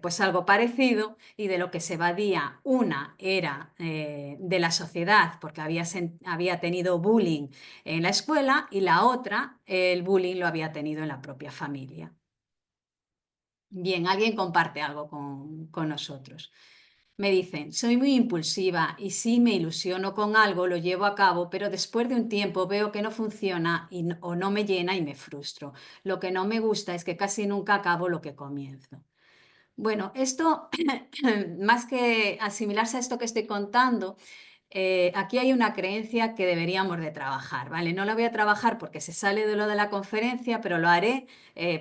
pues algo parecido, y de lo que se evadía, una era de la sociedad, porque había tenido bullying en la escuela, y la otra, el bullying lo había tenido en la propia familia. Bien, alguien comparte algo con nosotros. Me dicen, soy muy impulsiva y si me ilusiono con algo, lo llevo a cabo, pero después de un tiempo veo que no funciona o no me llena y me frustro. Lo que no me gusta es que casi nunca acabo lo que comienzo. Bueno, esto, más que asimilarse a esto que estoy contando, aquí hay una creencia que deberíamos de trabajar, ¿vale? No la voy a trabajar porque se sale de lo de la conferencia, pero lo haré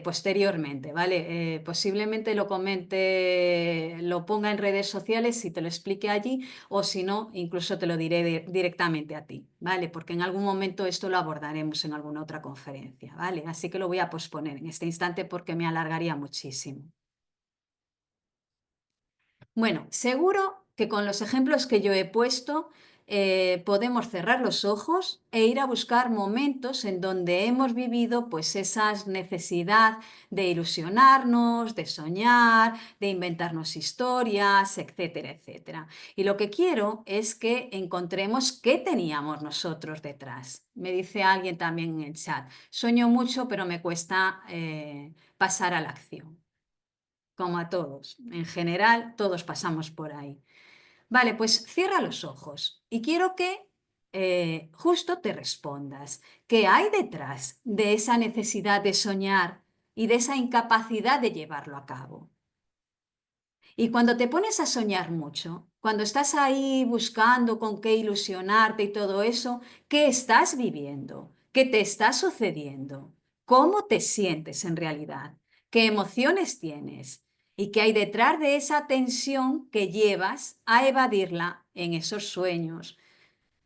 posteriormente, ¿vale? Posiblemente lo comente, lo ponga en redes sociales y te lo explique allí, o si no, incluso te lo diré directamente a ti, ¿vale? Porque en algún momento esto lo abordaremos en alguna otra conferencia, ¿vale? Así que lo voy a posponer en este instante porque me alargaría muchísimo. Bueno, seguro que con los ejemplos que yo he puesto podemos cerrar los ojos e ir a buscar momentos en donde hemos vivido pues esa necesidad de ilusionarnos, de soñar, de inventarnos historias, etcétera, etcétera. Y lo que quiero es que encontremos qué teníamos nosotros detrás. Me dice alguien también en el chat, sueño mucho pero me cuesta pasar a la acción como a todos. En general, todos pasamos por ahí. Vale, pues cierra los ojos y quiero que justo te respondas. ¿Qué hay detrás de esa necesidad de soñar y de esa incapacidad de llevarlo a cabo? Y cuando te pones a soñar mucho, cuando estás ahí buscando con qué ilusionarte y todo eso, ¿qué estás viviendo? ¿Qué te está sucediendo? ¿Cómo te sientes en realidad? ¿Qué emociones tienes? ¿Y qué hay detrás de esa tensión que llevas a evadirla en esos sueños,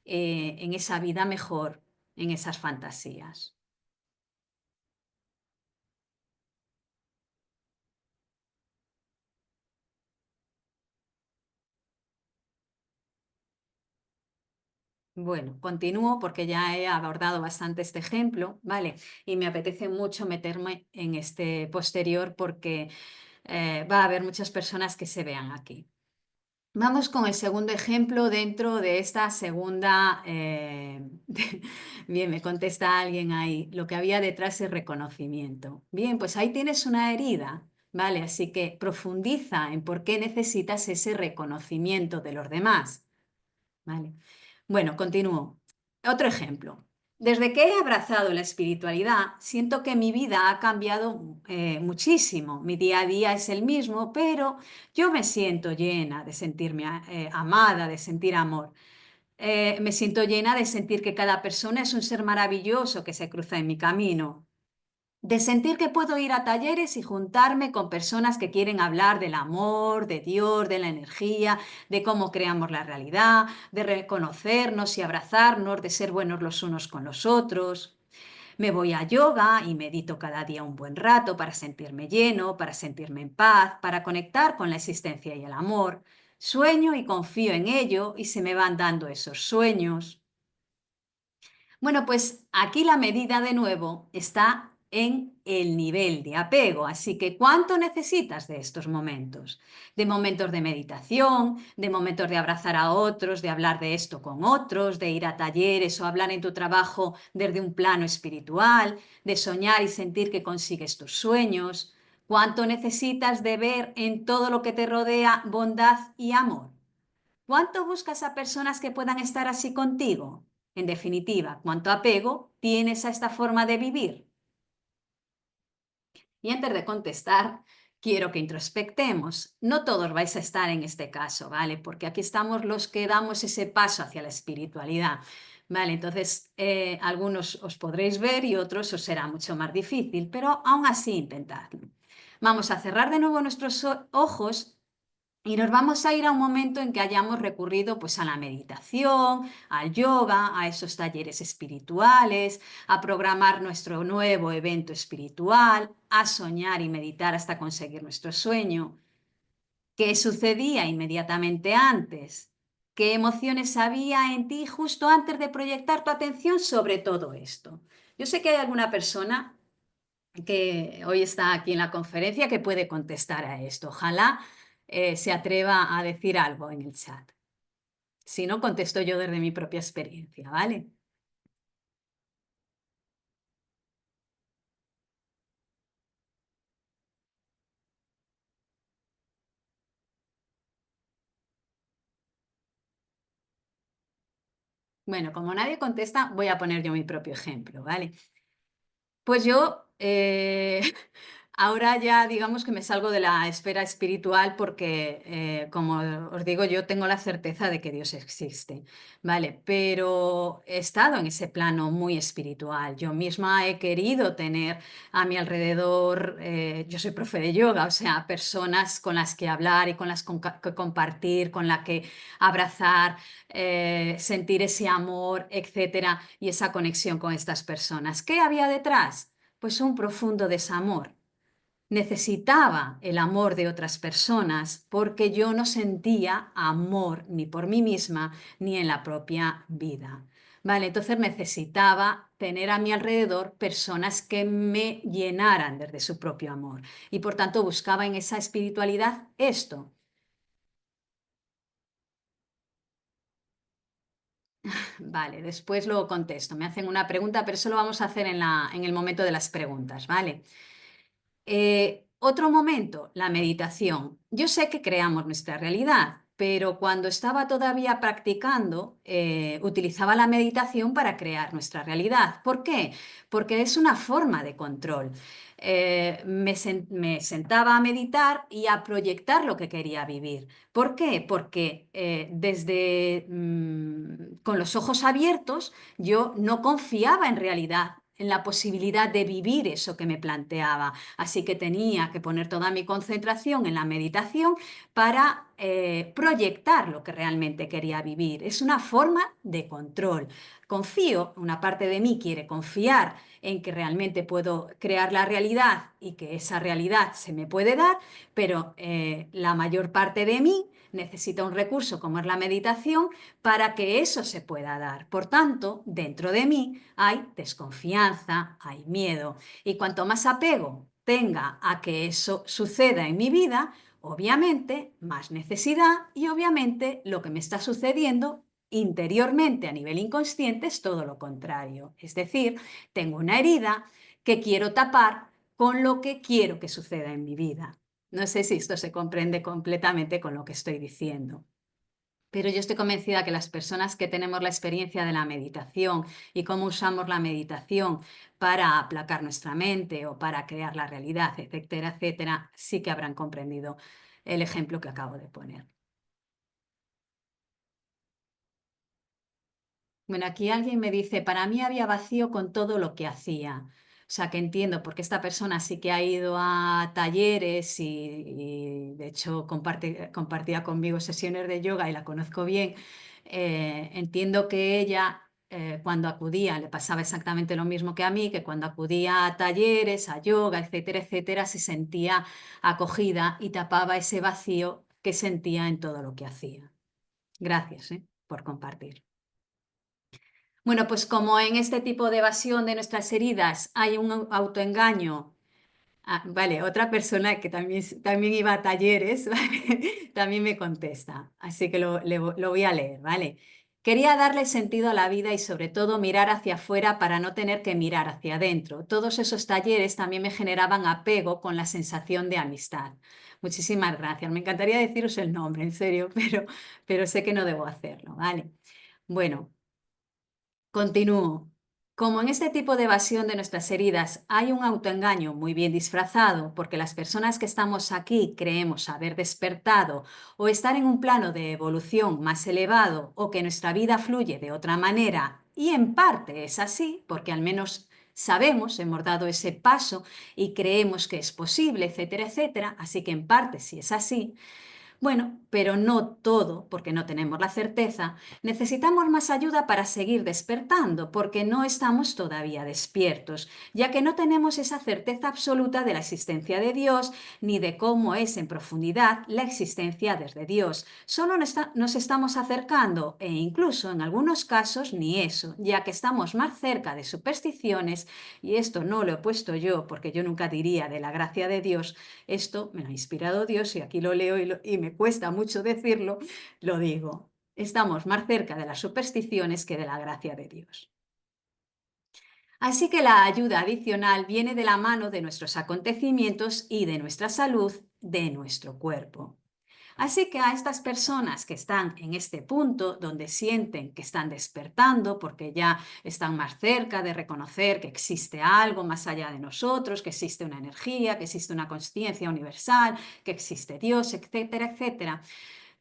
en esa vida mejor, en esas fantasías? Bueno, continúo porque ya he abordado bastante este ejemplo, ¿vale? Y me apetece mucho meterme en este posterior porque va a haber muchas personas que se vean aquí. Vamos con el segundo ejemplo dentro de esta segunda... Bien, me contesta alguien ahí. Lo que había detrás es reconocimiento. Bien, pues ahí tienes una herida, ¿vale? Así que profundiza en por qué necesitas ese reconocimiento de los demás, ¿vale? Bueno, continúo. Otro ejemplo. Desde que he abrazado la espiritualidad, siento que mi vida ha cambiado muchísimo. Mi día a día es el mismo, pero yo me siento llena de sentirme amada, de sentir amor. Me siento llena de sentir que cada persona es un ser maravilloso que se cruza en mi camino, de sentir que puedo ir a talleres y juntarme con personas que quieren hablar del amor, de Dios, de la energía, de cómo creamos la realidad, de reconocernos y abrazarnos, de ser buenos los unos con los otros. Me voy a yoga y medito cada día un buen rato para sentirme lleno, para sentirme en paz, para conectar con la existencia y el amor. Sueño y confío en ello y se me van dando esos sueños. Bueno, pues aquí la medida de nuevo está en el nivel de apego. Así que, ¿cuánto necesitas de estos momentos? De momentos de meditación, de momentos de abrazar a otros, de hablar de esto con otros, de ir a talleres o hablar en tu trabajo desde un plano espiritual, de soñar y sentir que consigues tus sueños. ¿Cuánto necesitas de ver en todo lo que te rodea bondad y amor? ¿Cuánto buscas a personas que puedan estar así contigo? En definitiva, ¿cuánto apego tienes a esta forma de vivir? Y antes de contestar, quiero que introspectemos. No todos vais a estar en este caso, ¿vale? Porque aquí estamos los que damos ese paso hacia la espiritualidad, ¿vale? Entonces, algunos os podréis ver y otros os será mucho más difícil, pero aún así intentadlo. Vamos a cerrar de nuevo nuestros ojos y nos vamos a ir a un momento en que hayamos recurrido pues a la meditación, al yoga, a esos talleres espirituales, a programar nuestro nuevo evento espiritual, a soñar y meditar hasta conseguir nuestro sueño. ¿Qué sucedía inmediatamente antes? ¿Qué emociones había en ti justo antes de proyectar tu atención sobre todo esto? Yo sé que hay alguna persona que hoy está aquí en la conferencia que puede contestar a esto. Ojalá se atreva a decir algo en el chat. Si no, contesto yo desde mi propia experiencia, ¿vale? Bueno, como nadie contesta, voy a poner yo mi propio ejemplo, ¿vale? Pues yo ahora ya digamos que me salgo de la esfera espiritual porque, como os digo, yo tengo la certeza de que Dios existe, ¿vale? Pero he estado en ese plano muy espiritual. Yo misma he querido tener a mi alrededor, yo soy profe de yoga, o sea, personas con las que hablar y con las que compartir, con las que abrazar, sentir ese amor, etcétera, y esa conexión con estas personas. ¿Qué había detrás? Pues un profundo desamor. Necesitaba el amor de otras personas porque yo no sentía amor ni por mí misma ni en la propia vida. Vale, entonces necesitaba tener a mi alrededor personas que me llenaran desde su propio amor y por tanto buscaba en esa espiritualidad esto. Vale, después lo contesto. Me hacen una pregunta, pero eso lo vamos a hacer en el momento de las preguntas, ¿vale? Otro momento, la meditación. Yo sé que creamos nuestra realidad, pero cuando estaba todavía practicando, utilizaba la meditación para crear nuestra realidad. ¿Por qué? Porque es una forma de control. Me sentaba a meditar y a proyectar lo que quería vivir. ¿Por qué? Porque con los ojos abiertos yo no confiaba en realidad en la posibilidad de vivir eso que me planteaba. Así que tenía que poner toda mi concentración en la meditación para proyectar lo que realmente quería vivir. Es una forma de control. Confío, una parte de mí quiere confiar en que realmente puedo crear la realidad y que esa realidad se me puede dar, pero la mayor parte de mí necesita un recurso como es la meditación para que eso se pueda dar. Por tanto, dentro de mí hay desconfianza, hay miedo. Y cuanto más apego tenga a que eso suceda en mi vida, obviamente más necesidad y obviamente lo que me está sucediendo interiormente a nivel inconsciente es todo lo contrario. Es decir, tengo una herida que quiero tapar con lo que quiero que suceda en mi vida. No sé si esto se comprende completamente con lo que estoy diciendo. Pero yo estoy convencida que las personas que tenemos la experiencia de la meditación y cómo usamos la meditación para aplacar nuestra mente o para crear la realidad, etcétera, etcétera, sí que habrán comprendido el ejemplo que acabo de poner. Bueno, aquí alguien me dice, para mí había vacío con todo lo que hacía. O sea, que entiendo, porque esta persona sí que ha ido a talleres y, de hecho compartía conmigo sesiones de yoga y la conozco bien. Entiendo que ella, cuando acudía, le pasaba exactamente lo mismo que a mí, que cuando acudía a talleres, a yoga, etcétera, etcétera, se sentía acogida y tapaba ese vacío que sentía en todo lo que hacía. Gracias, por compartir. Bueno, pues como en este tipo de evasión de nuestras heridas hay un autoengaño. Vale, otra persona que también iba a talleres, ¿vale? También me contesta, así que lo voy a leer, ¿vale? Quería darle sentido a la vida y sobre todo mirar hacia afuera para no tener que mirar hacia adentro. Todos esos talleres también me generaban apego con la sensación de amistad. Muchísimas gracias. Me encantaría deciros el nombre, en serio, pero sé que no debo hacerlo, ¿vale? Bueno. Continúo. Como en este tipo de evasión de nuestras heridas hay un autoengaño muy bien disfrazado, porque las personas que estamos aquí creemos haber despertado o estar en un plano de evolución más elevado o que nuestra vida fluye de otra manera, y en parte es así, porque al menos sabemos, hemos dado ese paso y creemos que es posible, etcétera, etcétera, así que en parte sí es así. Bueno, pero no todo, porque no tenemos la certeza. Necesitamos más ayuda para seguir despertando, porque no estamos todavía despiertos, ya que no tenemos esa certeza absoluta de la existencia de Dios, ni de cómo es en profundidad la existencia desde Dios. Solo nos estamos acercando, e incluso en algunos casos ni eso, ya que estamos más cerca de supersticiones, y esto no lo he puesto yo, porque yo nunca diría de la gracia de Dios. Esto me lo ha inspirado Dios y aquí lo leo y me cuesta mucho decirlo, lo digo. Estamos más cerca de las supersticiones que de la gracia de Dios. Así que la ayuda adicional viene de la mano de nuestros acontecimientos y de nuestra salud, de nuestro cuerpo. Así que a estas personas que están en este punto donde sienten que están despertando porque ya están más cerca de reconocer que existe algo más allá de nosotros, que existe una energía, que existe una conciencia universal, que existe Dios, etcétera, etcétera,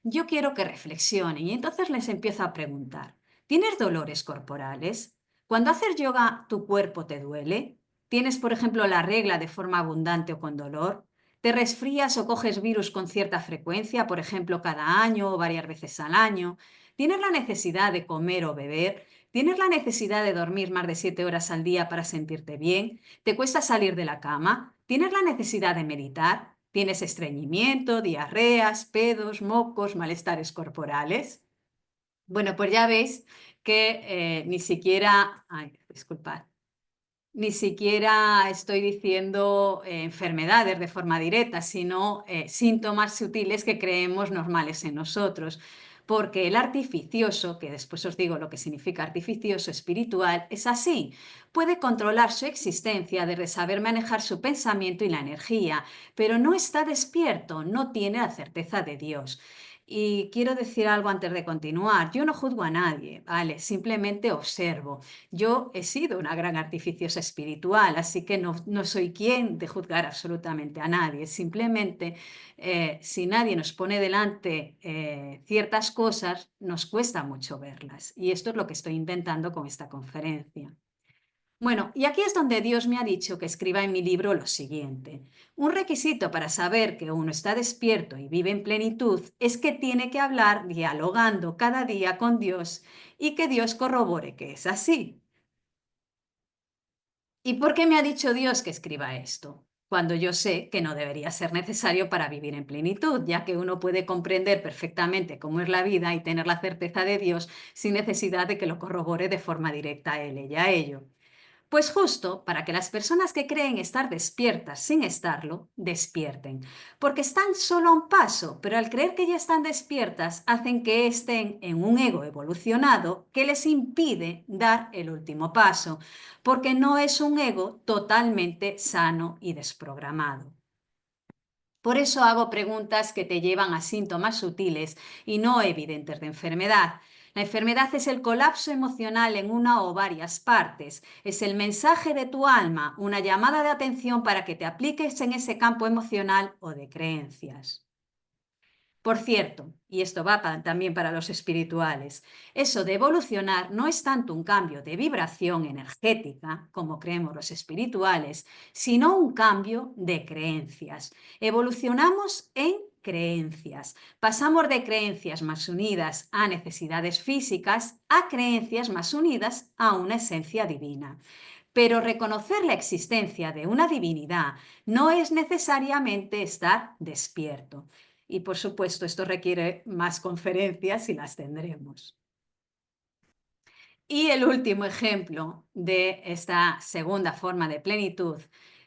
yo quiero que reflexionen y entonces les empiezo a preguntar, ¿tienes dolores corporales? Cuando haces yoga, ¿tu cuerpo te duele? ¿Tienes, por ejemplo, la regla de forma abundante o con dolor? ¿Te resfrías o coges virus con cierta frecuencia, por ejemplo, cada año o varias veces al año? ¿Tienes la necesidad de comer o beber? ¿Tienes la necesidad de dormir más de 7 horas al día para sentirte bien? ¿Te cuesta salir de la cama? ¿Tienes la necesidad de meditar? ¿Tienes estreñimiento, diarreas, pedos, mocos, malestares corporales? Bueno, pues ya veis que ni siquiera, ay, disculpad, ni siquiera estoy diciendo enfermedades de forma directa, sino síntomas sutiles que creemos normales en nosotros. Porque el artificioso, que después os digo lo que significa artificioso espiritual, es así. Puede controlar su existencia, de saber manejar su pensamiento y la energía, pero no está despierto, no tiene la certeza de Dios. Y quiero decir algo antes de continuar. Yo no juzgo a nadie, ¿vale? Simplemente observo. Yo he sido una gran artificiosa espiritual, así que no soy quien de juzgar absolutamente a nadie. Simplemente, si nadie nos pone delante ciertas cosas, nos cuesta mucho verlas. Y esto es lo que estoy intentando con esta conferencia. Bueno, y aquí es donde Dios me ha dicho que escriba en mi libro lo siguiente. Un requisito para saber que uno está despierto y vive en plenitud es que tiene que hablar dialogando cada día con Dios y que Dios corrobore que es así. ¿Y por qué me ha dicho Dios que escriba esto? Cuando yo sé que no debería ser necesario para vivir en plenitud, ya que uno puede comprender perfectamente cómo es la vida y tener la certeza de Dios sin necesidad de que lo corrobore de forma directa a Él y a ello. Pues justo para que las personas que creen estar despiertas sin estarlo, despierten, porque están solo a un paso, pero al creer que ya están despiertas, hacen que estén en un ego evolucionado que les impide dar el último paso, porque no es un ego totalmente sano y desprogramado. Por eso hago preguntas que te llevan a síntomas sutiles y no evidentes de enfermedad. La enfermedad es el colapso emocional en una o varias partes. Es el mensaje de tu alma, una llamada de atención para que te apliques en ese campo emocional o de creencias. Por cierto, y esto va también para los espirituales, eso de evolucionar no es tanto un cambio de vibración energética, como creemos los espirituales, sino un cambio de creencias. Evolucionamos en creencias. Pasamos de creencias más unidas a necesidades físicas a creencias más unidas a una esencia divina. Pero reconocer la existencia de una divinidad no es necesariamente estar despierto. Y por supuesto, esto requiere más conferencias y las tendremos. Y el último ejemplo de esta segunda forma de plenitud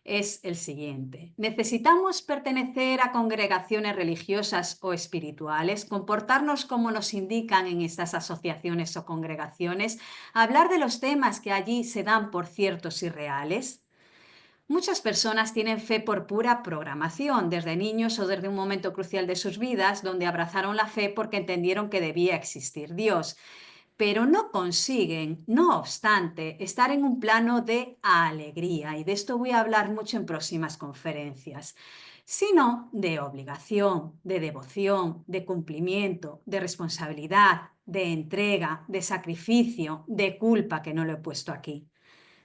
es el siguiente. Necesitamos pertenecer a congregaciones religiosas o espirituales, comportarnos como nos indican en estas asociaciones o congregaciones, hablar de los temas que allí se dan por ciertos y reales. Muchas personas tienen fe por pura programación, desde niños o desde un momento crucial de sus vidas, donde abrazaron la fe porque entendieron que debía existir Dios, pero no consiguen, no obstante, estar en un plano de alegría, y de esto voy a hablar mucho en próximas conferencias, sino de obligación, de devoción, de cumplimiento, de responsabilidad, de entrega, de sacrificio, de culpa, que no lo he puesto aquí.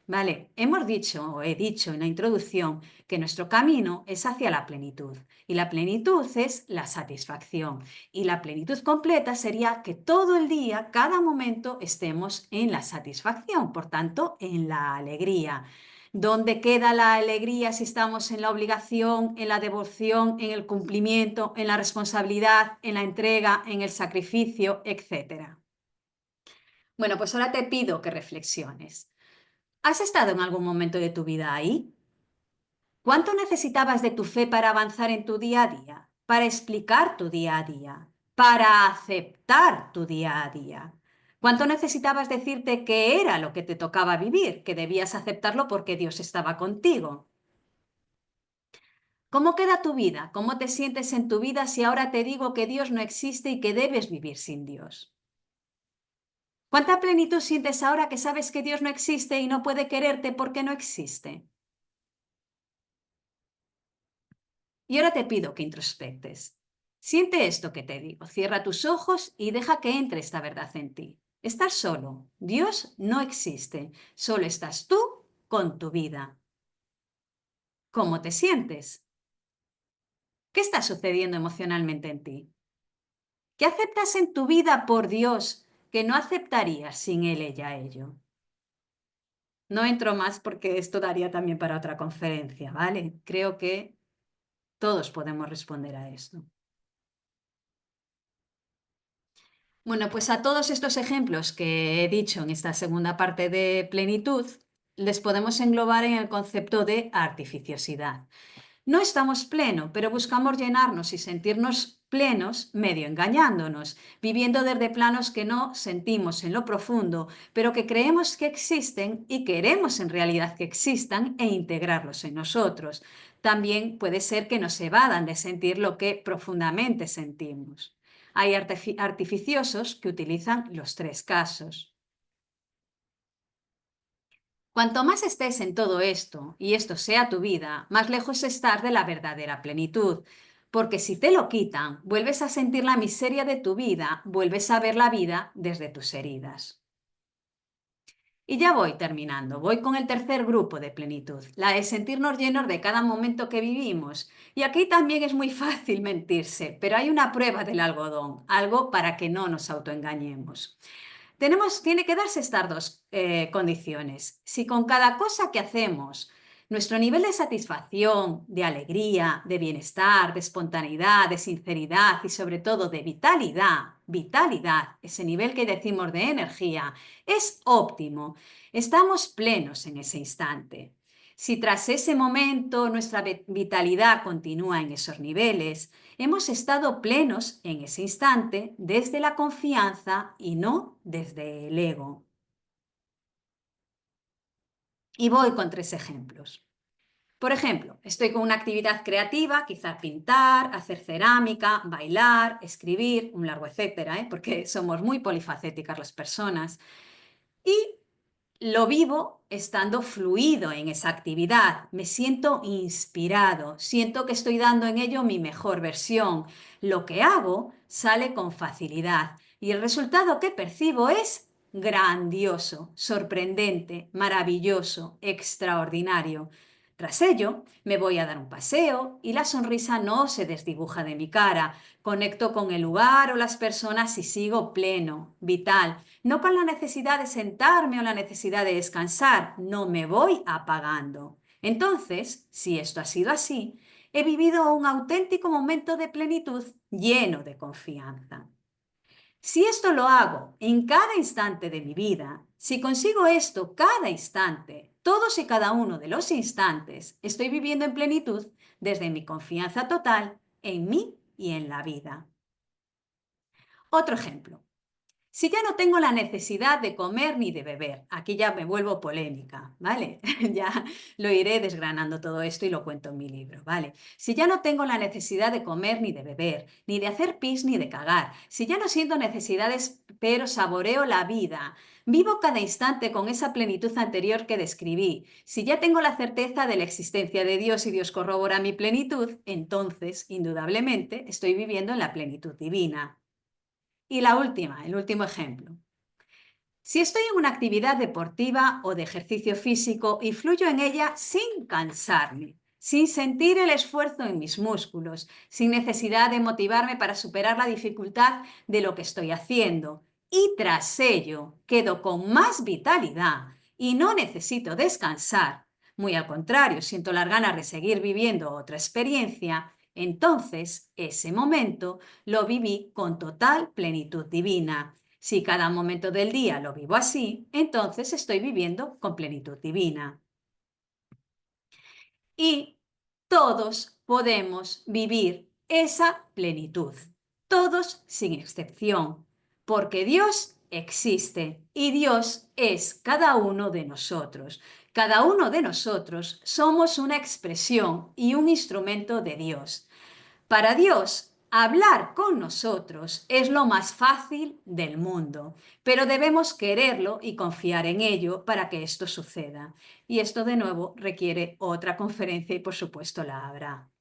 Vale, hemos dicho o he dicho en la introducción que nuestro camino es hacia la plenitud y la plenitud es la satisfacción y la plenitud completa sería que todo el día, cada momento estemos en la satisfacción, por tanto, en la alegría. ¿Dónde queda la alegría si estamos en la obligación, en la devoción, en el cumplimiento, en la responsabilidad, en la entrega, en el sacrificio, etcétera? Bueno, pues ahora te pido que reflexiones. ¿Has estado en algún momento de tu vida ahí? ¿Cuánto necesitabas de tu fe para avanzar en tu día a día? Para explicar tu día a día, para aceptar tu día a día. ¿Cuánto necesitabas decirte que era lo que te tocaba vivir, que debías aceptarlo porque Dios estaba contigo? ¿Cómo queda tu vida? ¿Cómo te sientes en tu vida si ahora te digo que Dios no existe y que debes vivir sin Dios? ¿Cuánta plenitud sientes ahora que sabes que Dios no existe y no puede quererte porque no existe? Y ahora te pido que introspectes. Siente esto que te digo, cierra tus ojos y deja que entre esta verdad en ti. Estás solo, Dios no existe, solo estás tú con tu vida. ¿Cómo te sientes? ¿Qué está sucediendo emocionalmente en ti? ¿Qué aceptas en tu vida por Dios que no aceptarías sin Él, ella, ello? No entro más porque esto daría también para otra conferencia, ¿vale? Creo que todos podemos responder a esto. Bueno, pues a todos estos ejemplos que he dicho en esta segunda parte de plenitud, les podemos englobar en el concepto de artificiosidad. No estamos pleno, pero buscamos llenarnos y sentirnos plenos medio engañándonos, viviendo desde planos que no sentimos en lo profundo, pero que creemos que existen y queremos en realidad que existan e integrarlos en nosotros. También puede ser que nos evadan de sentir lo que profundamente sentimos. Hay artificiosos que utilizan los tres casos. Cuanto más estés en todo esto, y esto sea tu vida, más lejos estás de la verdadera plenitud. Porque si te lo quitan, vuelves a sentir la miseria de tu vida, vuelves a ver la vida desde tus heridas. Y ya voy terminando, voy con el tercer grupo de plenitud, la de sentirnos llenos de cada momento que vivimos. Y aquí también es muy fácil mentirse, pero hay una prueba del algodón, algo para que no nos autoengañemos. Tiene que darse estas dos condiciones. Si con cada cosa que hacemos, nuestro nivel de satisfacción, de alegría, de bienestar, de espontaneidad, de sinceridad y sobre todo de vitalidad, ese nivel que decimos de energía, es óptimo, estamos plenos en ese instante. Si tras ese momento nuestra vitalidad continúa en esos niveles, hemos estado plenos en ese instante desde la confianza y no desde el ego. Y voy con 3 ejemplos. Por ejemplo, estoy con una actividad creativa, quizá pintar, hacer cerámica, bailar, escribir, un largo etcétera, porque somos muy polifacéticas las personas. Y lo vivo estando fluido en esa actividad, me siento inspirado, siento que estoy dando en ello mi mejor versión. Lo que hago sale con facilidad y el resultado que percibo es grandioso, sorprendente, maravilloso, extraordinario. Tras ello, me voy a dar un paseo y la sonrisa no se desdibuja de mi cara. Conecto con el lugar o las personas y sigo pleno, vital, no con la necesidad de sentarme o la necesidad de descansar, no me voy apagando. Entonces, si esto ha sido así, he vivido un auténtico momento de plenitud lleno de confianza. Si esto lo hago en cada instante de mi vida, si consigo esto cada instante, todos y cada uno de los instantes, estoy viviendo en plenitud desde mi confianza total en mí y en la vida. Otro ejemplo. Si ya no tengo la necesidad de comer ni de beber, aquí ya me vuelvo polémica, ¿vale? Ya lo iré desgranando todo esto y lo cuento en mi libro, ¿vale? Si ya no tengo la necesidad de comer ni de beber, ni de hacer pis ni de cagar, si ya no siento necesidades pero saboreo la vida, vivo cada instante con esa plenitud anterior que describí, si ya tengo la certeza de la existencia de Dios y Dios corrobora mi plenitud, entonces, indudablemente, estoy viviendo en la plenitud divina. Y la última, el último ejemplo. Si estoy en una actividad deportiva o de ejercicio físico y fluyo en ella sin cansarme, sin sentir el esfuerzo en mis músculos, sin necesidad de motivarme para superar la dificultad de lo que estoy haciendo, y tras ello quedo con más vitalidad y no necesito descansar, muy al contrario, siento las ganas de seguir viviendo otra experiencia, entonces ese momento lo viví con total plenitud divina. Si cada momento del día lo vivo así, entonces estoy viviendo con plenitud divina. Y todos podemos vivir esa plenitud, todos sin excepción, porque Dios existe y Dios es cada uno de nosotros. Cada uno de nosotros somos una expresión y un instrumento de Dios. Para Dios, hablar con nosotros es lo más fácil del mundo, pero debemos quererlo y confiar en ello para que esto suceda. Y esto de nuevo requiere otra conferencia y por supuesto la habrá.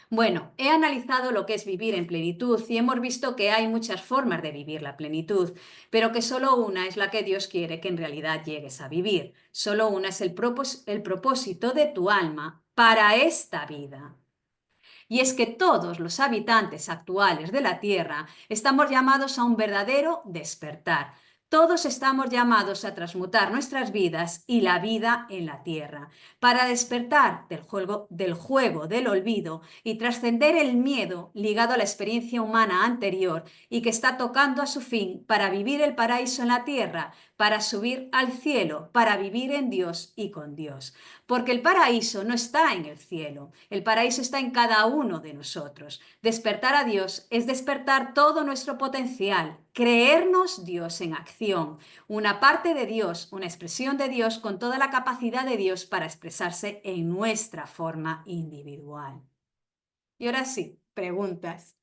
Bueno, he analizado lo que es vivir en plenitud y hemos visto que hay muchas formas de vivir la plenitud, pero que solo una es la que Dios quiere que en realidad llegues a vivir. Solo una es el propósito de tu alma para esta vida. Y es que todos los habitantes actuales de la Tierra estamos llamados a un verdadero despertar. Todos estamos llamados a transmutar nuestras vidas y la vida en la Tierra, para despertar del juego del olvido y trascender el miedo ligado a la experiencia humana anterior y que está tocando a su fin para vivir el paraíso en la Tierra, para subir al cielo, para vivir en Dios y con Dios. Porque el paraíso no está en el cielo, el paraíso está en cada uno de nosotros. Despertar a Dios es despertar todo nuestro potencial, creernos Dios en acción, una parte de Dios, una expresión de Dios con toda la capacidad de Dios para expresarse en nuestra forma individual. Y ahora sí, preguntas.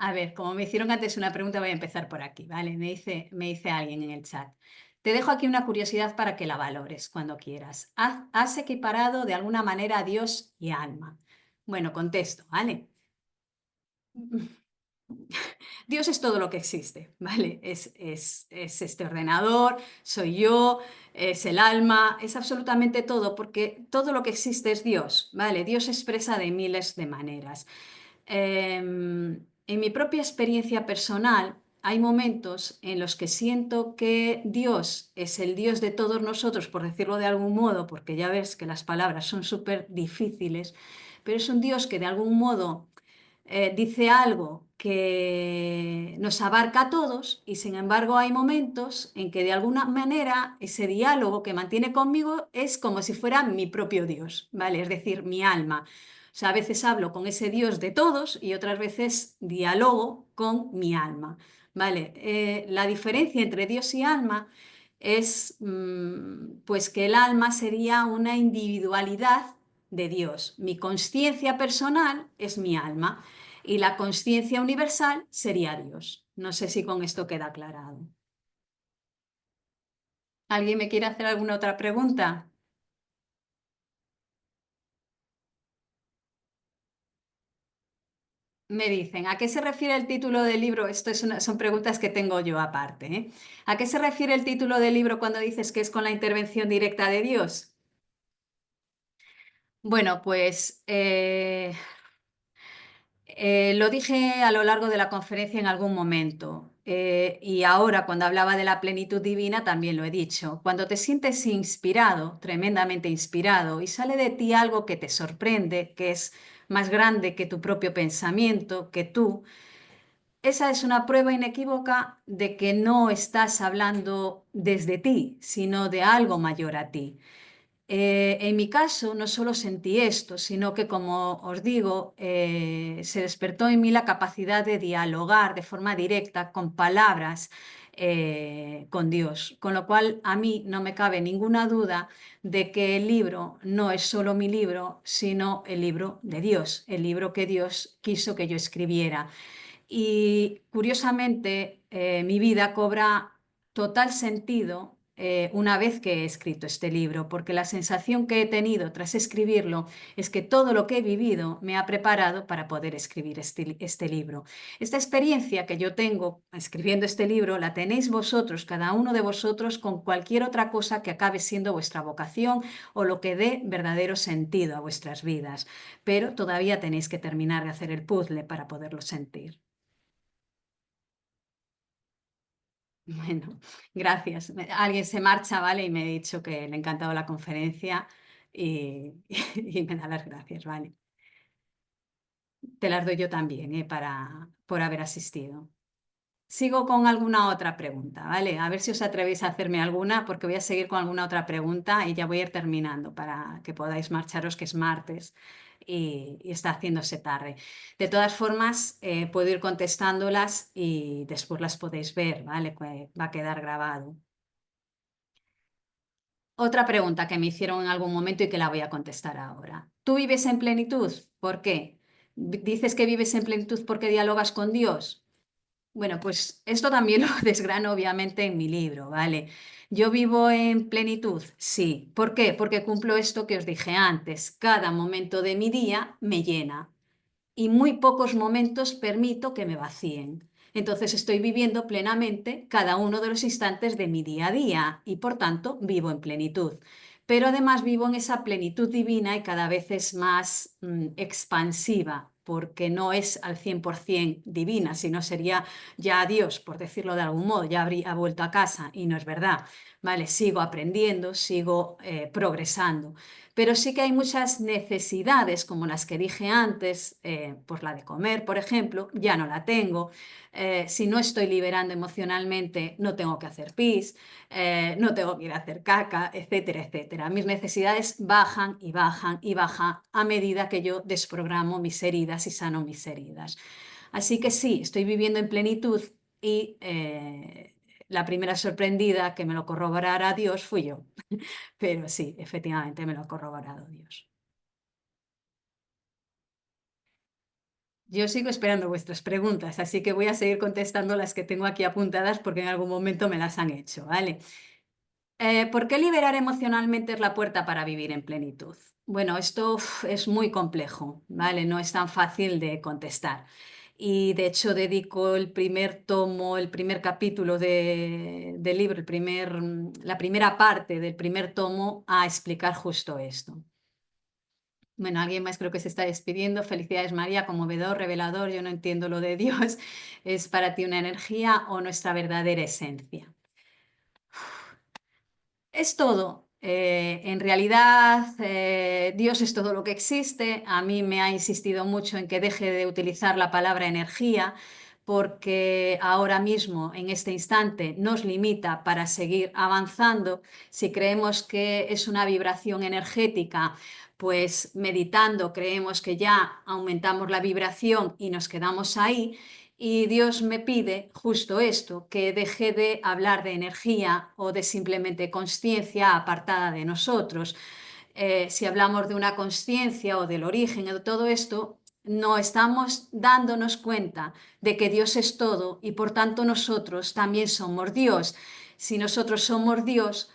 A ver, como me hicieron antes una pregunta, voy a empezar por aquí, ¿vale? Me dice alguien en el chat. Te dejo aquí una curiosidad para que la valores cuando quieras. ¿Has equiparado de alguna manera a Dios y alma? Bueno, contesto, ¿vale? Dios es todo lo que existe, ¿vale? Es este ordenador, soy yo, es el alma, es absolutamente todo, porque todo lo que existe es Dios, ¿vale? Dios se expresa de miles de maneras. En mi propia experiencia personal, hay momentos en los que siento que Dios es el Dios de todos nosotros, por decirlo de algún modo, porque ya ves que las palabras son súper difíciles, pero es un Dios que de algún modo dice algo que nos abarca a todos y sin embargo hay momentos en que de alguna manera ese diálogo que mantiene conmigo es como si fuera mi propio Dios, ¿vale? Es decir, mi alma. O sea, a veces hablo con ese Dios de todos y otras veces dialogo con mi alma, ¿vale? La diferencia entre Dios y alma es pues que el alma sería una individualidad de Dios. Mi conciencia personal es mi alma y la conciencia universal sería Dios. No sé si con esto queda aclarado. ¿Alguien me quiere hacer alguna otra pregunta? Me dicen, ¿a qué se refiere el título del libro? Esto son preguntas que tengo yo aparte, ¿eh? ¿A qué se refiere el título del libro cuando dices que es con la intervención directa de Dios? Bueno, pues lo dije a lo largo de la conferencia en algún momento, y ahora cuando hablaba de la plenitud divina también lo he dicho. Cuando te sientes inspirado, tremendamente inspirado, y sale de ti algo que te sorprende, que es más grande que tu propio pensamiento, que tú, esa es una prueba inequívoca de que no estás hablando desde ti, sino de algo mayor a ti. En mi caso, no solo sentí esto, sino que, como os digo, se despertó en mí la capacidad de dialogar de forma directa, con palabras, con Dios. Con lo cual, a mí no me cabe ninguna duda de que el libro no es solo mi libro, sino el libro de Dios, el libro que Dios quiso que yo escribiera. Y curiosamente, mi vida cobra total sentido una vez que he escrito este libro, porque la sensación que he tenido tras escribirlo es que todo lo que he vivido me ha preparado para poder escribir este libro. Esta experiencia que yo tengo escribiendo este libro la tenéis vosotros, cada uno de vosotros, con cualquier otra cosa que acabe siendo vuestra vocación o lo que dé verdadero sentido a vuestras vidas, pero todavía tenéis que terminar de hacer el puzzle para poderlo sentir. Bueno, gracias. Alguien se marcha, ¿vale? Y me ha dicho que le ha encantado la conferencia y, y me da las gracias, ¿vale? Te las doy yo también, por haber asistido. Sigo con alguna otra pregunta, ¿vale? A ver si os atrevéis a hacerme alguna, porque voy a seguir con alguna otra pregunta y ya voy a ir terminando para que podáis marcharos, que es martes y está haciéndose tarde. De todas formas, puedo ir contestándolas y después las podéis ver, ¿vale? Va a quedar grabado. Otra pregunta que me hicieron en algún momento y que la voy a contestar ahora. ¿Tú vives en plenitud? ¿Por qué? ¿Dices que vives en plenitud porque dialogas con Dios? Bueno, pues esto también lo desgrano obviamente en mi libro, ¿vale? ¿Yo vivo en plenitud? Sí. ¿Por qué? Porque cumplo esto que os dije antes. Cada momento de mi día me llena y muy pocos momentos permito que me vacíen. Entonces estoy viviendo plenamente cada uno de los instantes de mi día a día y por tanto vivo en plenitud. Pero además vivo en esa plenitud divina y cada vez es más expansiva, porque no es al 100% divina, sino sería ya Dios, por decirlo de algún modo, ya habría vuelto a casa y no es verdad. Vale, sigo aprendiendo, sigo progresando. Pero sí que hay muchas necesidades, como las que dije antes, pues la de comer, por ejemplo, ya no la tengo. Si no estoy liberando emocionalmente, no tengo que hacer pis, no tengo que ir a hacer caca, etcétera, etcétera. Mis necesidades bajan y bajan y bajan a medida que yo desprogramo mis heridas y sano mis heridas. Así que sí, estoy viviendo en plenitud y la primera sorprendida que me lo corroborara Dios fui yo. Pero sí, efectivamente me lo ha corroborado Dios. Yo sigo esperando vuestras preguntas, así que voy a seguir contestando las que tengo aquí apuntadas porque en algún momento me las han hecho, ¿vale? ¿Por qué liberar emocionalmente es la puerta para vivir en plenitud? Bueno, esto es muy complejo, ¿vale? No es tan fácil de contestar. Y de hecho dedico el primer tomo, el primer capítulo del libro, la primera parte del primer tomo a explicar justo esto. Bueno, alguien más creo que se está despidiendo. Felicidades, María, conmovedor, revelador. Yo no entiendo lo de Dios. ¿Es para ti una energía o nuestra verdadera esencia? Es todo. En realidad, Dios es todo lo que existe. A mí me ha insistido mucho en que deje de utilizar la palabra energía porque ahora mismo, en este instante, nos limita para seguir avanzando. Si creemos que es una vibración energética, pues meditando creemos que ya aumentamos la vibración y nos quedamos ahí. Y Dios me pide justo esto, que deje de hablar de energía o de simplemente consciencia apartada de nosotros. Si hablamos de una consciencia o del origen o de todo esto, no estamos dándonos cuenta de que Dios es todo y por tanto nosotros también somos Dios. Si nosotros somos Dios,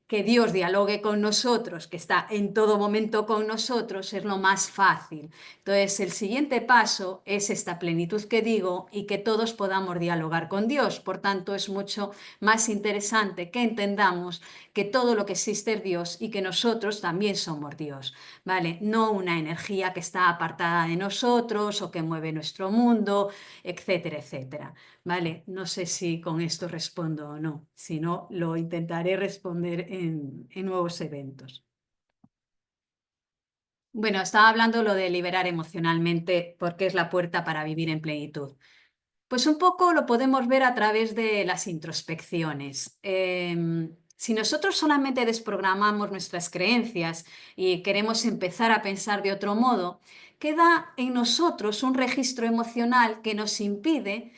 que Dios dialogue con nosotros, que está en todo momento con nosotros, es lo más fácil. Entonces, el siguiente paso es esta plenitud que digo y que todos podamos dialogar con Dios. Por tanto, es mucho más interesante que entendamos que todo lo que existe es Dios y que nosotros también somos Dios, ¿vale? No una energía que está apartada de nosotros o que mueve nuestro mundo, etcétera, etcétera, ¿vale? No sé si con esto respondo o no. Si no, lo intentaré responder en nuevos eventos. Bueno, estaba hablando lo de liberar emocionalmente porque es la puerta para vivir en plenitud. Pues un poco lo podemos ver a través de las introspecciones. Si nosotros solamente desprogramamos nuestras creencias y queremos empezar a pensar de otro modo, queda en nosotros un registro emocional que nos impide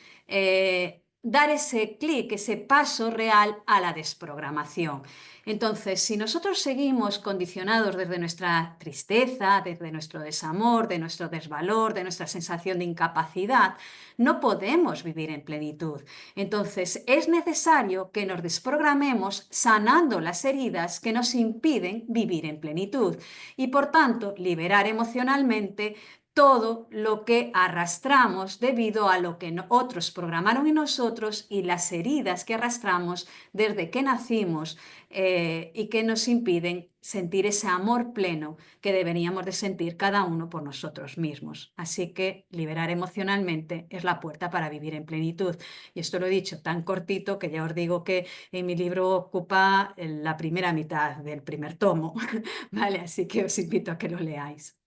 dar ese clic, ese paso real a la desprogramación. Entonces, si nosotros seguimos condicionados desde nuestra tristeza, desde nuestro desamor, de nuestro desvalor, de nuestra sensación de incapacidad, no podemos vivir en plenitud. Entonces, es necesario que nos desprogramemos sanando las heridas que nos impiden vivir en plenitud y, por tanto, liberar emocionalmente todo lo que arrastramos debido a lo que otros programaron en nosotros y las heridas que arrastramos desde que nacimos y que nos impiden sentir ese amor pleno que deberíamos de sentir cada uno por nosotros mismos. Así que liberar emocionalmente es la puerta para vivir en plenitud. Y esto lo he dicho tan cortito que ya os digo que en mi libro ocupa la primera mitad del primer tomo, ¿vale? Así que os invito a que lo leáis.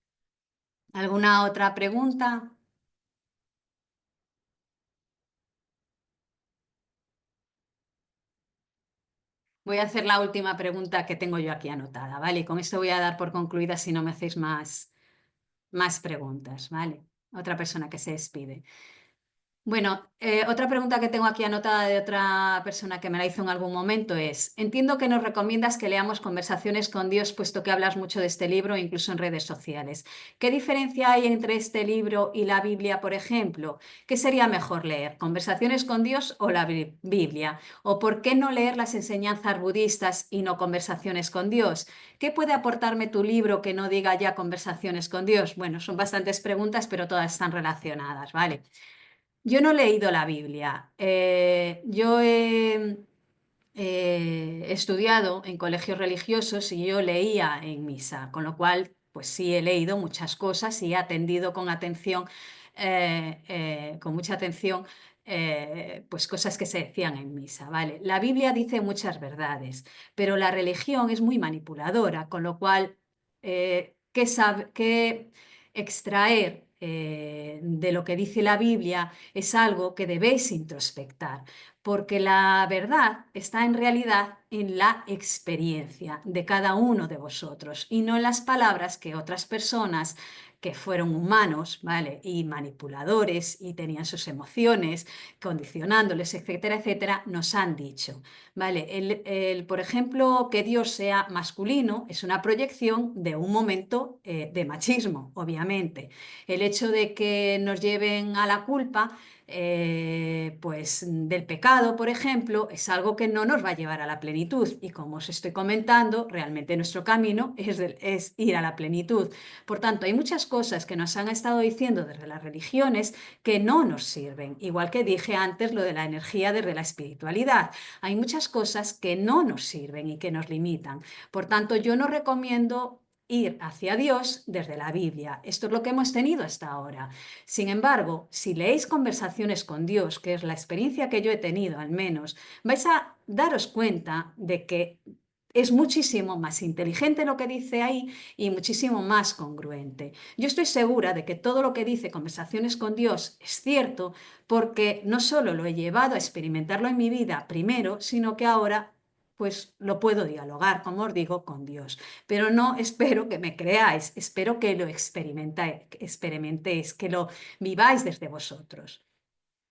¿Alguna otra pregunta? Voy a hacer la última pregunta que tengo yo aquí anotada, ¿vale? Y con esto voy a dar por concluida si no me hacéis más preguntas, ¿vale? Otra persona que se despide. Bueno, otra pregunta que tengo aquí anotada de otra persona que me la hizo en algún momento es, entiendo que nos recomiendas que leamos Conversaciones con Dios, puesto que hablas mucho de este libro, incluso en redes sociales. ¿Qué diferencia hay entre este libro y la Biblia, por ejemplo? ¿Qué sería mejor leer, Conversaciones con Dios o la Biblia? ¿O por qué no leer las enseñanzas budistas y no Conversaciones con Dios? ¿Qué puede aportarme tu libro que no diga ya Conversaciones con Dios? Bueno, son bastantes preguntas, pero todas están relacionadas, ¿vale? Yo no he leído la Biblia. Yo he estudiado en colegios religiosos y yo leía en misa, con lo cual, pues sí he leído muchas cosas y he atendido con atención, con mucha atención, pues cosas que se decían en misa, ¿vale? La Biblia dice muchas verdades, pero la religión es muy manipuladora, con lo cual, ¿qué extraer de lo que dice la Biblia es algo que debéis introspectar, porque la verdad está en realidad en la experiencia de cada uno de vosotros y no en las palabras que otras personas que fueron humanos, ¿vale? Y manipuladores y tenían sus emociones, condicionándoles, etcétera, etcétera, nos han dicho, ¿vale? Por ejemplo, que Dios sea masculino es una proyección de un momento de machismo, obviamente. El hecho de que nos lleven a la culpa pues del pecado, por ejemplo, es algo que no nos va a llevar a la plenitud. Y como os estoy comentando, realmente nuestro camino es ir a la plenitud. Por tanto, hay muchas cosas que nos han estado diciendo desde las religiones que no nos sirven. Igual que dije antes lo de la energía desde la espiritualidad. Hay muchas cosas que no nos sirven y que nos limitan. Por tanto, yo no recomiendo ir hacia Dios desde la Biblia. Esto es lo que hemos tenido hasta ahora. Sin embargo, si leéis Conversaciones con Dios, que es la experiencia que yo he tenido al menos, vais a daros cuenta de que es muchísimo más inteligente lo que dice ahí y muchísimo más congruente. Yo estoy segura de que todo lo que dice Conversaciones con Dios es cierto porque no solo lo he llevado a experimentarlo en mi vida primero, sino que ahora pues lo puedo dialogar, como os digo, con Dios. Pero no espero que me creáis, espero que lo experimentéis, que lo viváis desde vosotros.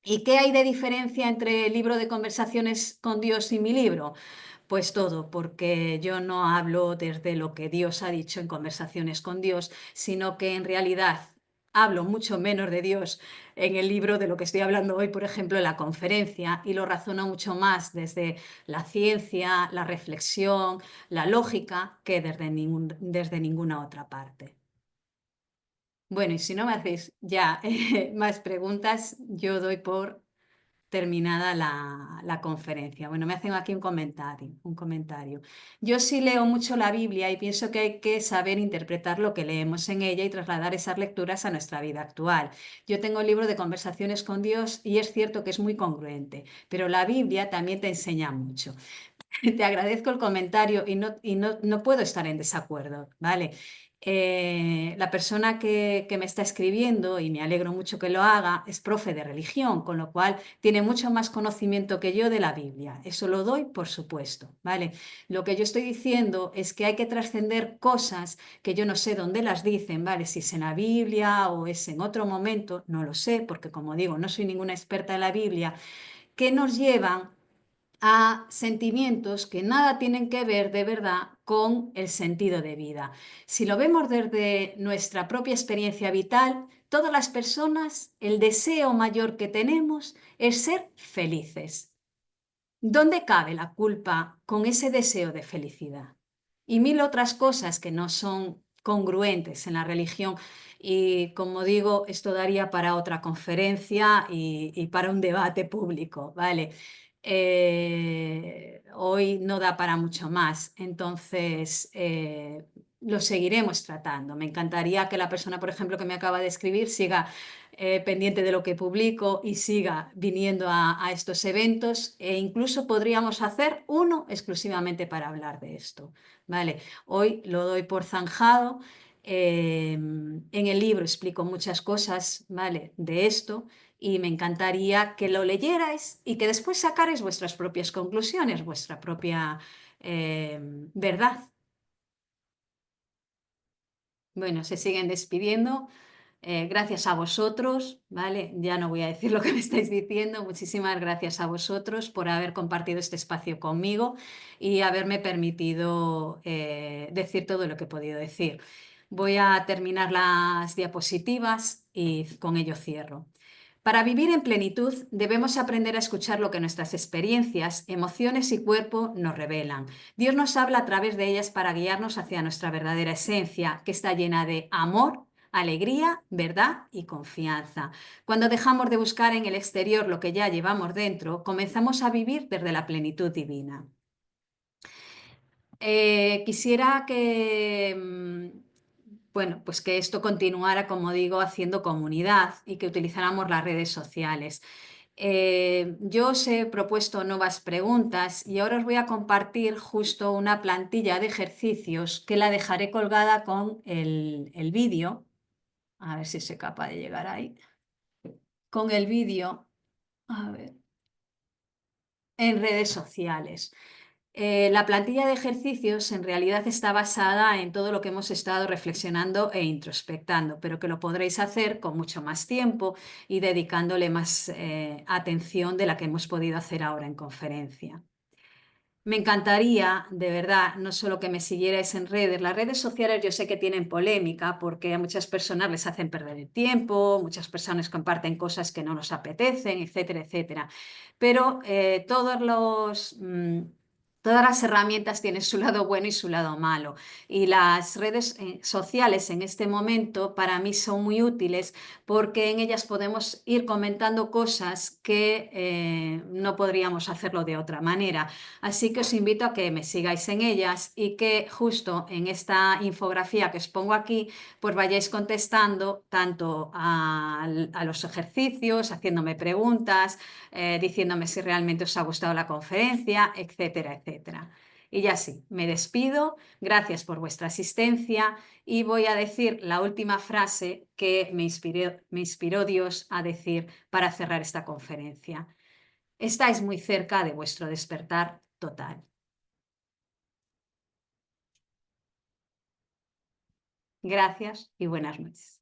¿Y qué hay de diferencia entre el libro de Conversaciones con Dios y mi libro? Pues todo, porque yo no hablo desde lo que Dios ha dicho en Conversaciones con Dios, sino que en realidad hablo mucho menos de Dios en el libro de lo que estoy hablando hoy, por ejemplo, en la conferencia, y lo razono mucho más desde la ciencia, la reflexión, la lógica, que desde ninguna otra parte. Bueno, y si no me hacéis ya más preguntas, yo doy por terminada la conferencia. Bueno, me hacen aquí un comentario. Yo sí leo mucho la Biblia y pienso que hay que saber interpretar lo que leemos en ella y trasladar esas lecturas a nuestra vida actual. Yo tengo el libro de Conversaciones con Dios y es cierto que es muy congruente, pero la Biblia también te enseña mucho. Te agradezco el comentario y no puedo estar en desacuerdo, ¿vale? La persona que me está escribiendo, y me alegro mucho que lo haga, es profe de religión, con lo cual tiene mucho más conocimiento que yo de la Biblia. Eso lo doy, por supuesto, ¿vale? Lo que yo estoy diciendo es que hay que trascender cosas que yo no sé dónde las dicen, ¿vale? Si es en la Biblia o es en otro momento, no lo sé, porque como digo, no soy ninguna experta en la Biblia, que nos llevan a sentimientos que nada tienen que ver de verdad con el sentido de vida. Si lo vemos desde nuestra propia experiencia vital, todas las personas, el deseo mayor que tenemos es ser felices. ¿Dónde cabe la culpa con ese deseo de felicidad? Y mil otras cosas que no son congruentes en la religión. Y como digo, esto daría para otra conferencia y para un debate público, ¿vale? Hoy no da para mucho más, entonces lo seguiremos tratando. Me encantaría que la persona, por ejemplo, que me acaba de escribir siga pendiente de lo que publico y siga viniendo a estos eventos e incluso podríamos hacer uno exclusivamente para hablar de esto. ¿Vale? Hoy lo doy por zanjado. En el libro explico muchas cosas, ¿vale? De esto y me encantaría que lo leyerais y que después sacarais vuestras propias conclusiones, vuestra propia verdad. Bueno, se siguen despidiendo. Gracias a vosotros, ¿vale? Ya no voy a decir lo que me estáis diciendo. Muchísimas gracias a vosotros por haber compartido este espacio conmigo y haberme permitido decir todo lo que he podido decir. Voy a terminar las diapositivas y con ello cierro. Para vivir en plenitud debemos aprender a escuchar lo que nuestras experiencias, emociones y cuerpo nos revelan. Dios nos habla a través de ellas para guiarnos hacia nuestra verdadera esencia, que está llena de amor, alegría, verdad y confianza. Cuando dejamos de buscar en el exterior lo que ya llevamos dentro, comenzamos a vivir desde la plenitud divina. Quisiera que, bueno, pues que esto continuara, como digo, haciendo comunidad y que utilizáramos las redes sociales. Yo os he propuesto nuevas preguntas y ahora os voy a compartir justo una plantilla de ejercicios que la dejaré colgada con el vídeo. A ver si soy capaz de llegar ahí. Con el vídeo. A ver. en redes sociales. La plantilla de ejercicios en realidad está basada en todo lo que hemos estado reflexionando e introspectando, pero que lo podréis hacer con mucho más tiempo y dedicándole más atención de la que hemos podido hacer ahora en conferencia. Me encantaría, de verdad, no solo que me siguierais en redes. Las redes sociales yo sé que tienen polémica porque a muchas personas les hacen perder el tiempo, muchas personas comparten cosas que no nos apetecen, etcétera, etcétera. Pero todas las herramientas tienen su lado bueno y su lado malo. Y las redes sociales en este momento para mí son muy útiles porque en ellas podemos ir comentando cosas que no podríamos hacerlo de otra manera. Así que os invito a que me sigáis en ellas y que justo en esta infografía que os pongo aquí, pues vayáis contestando tanto a los ejercicios, haciéndome preguntas, diciéndome si realmente os ha gustado la conferencia, etcétera, etcétera. Y ya sí, me despido, gracias por vuestra asistencia y voy a decir la última frase que me inspiró Dios a decir para cerrar esta conferencia. Estáis muy cerca de vuestro despertar total. Gracias y buenas noches.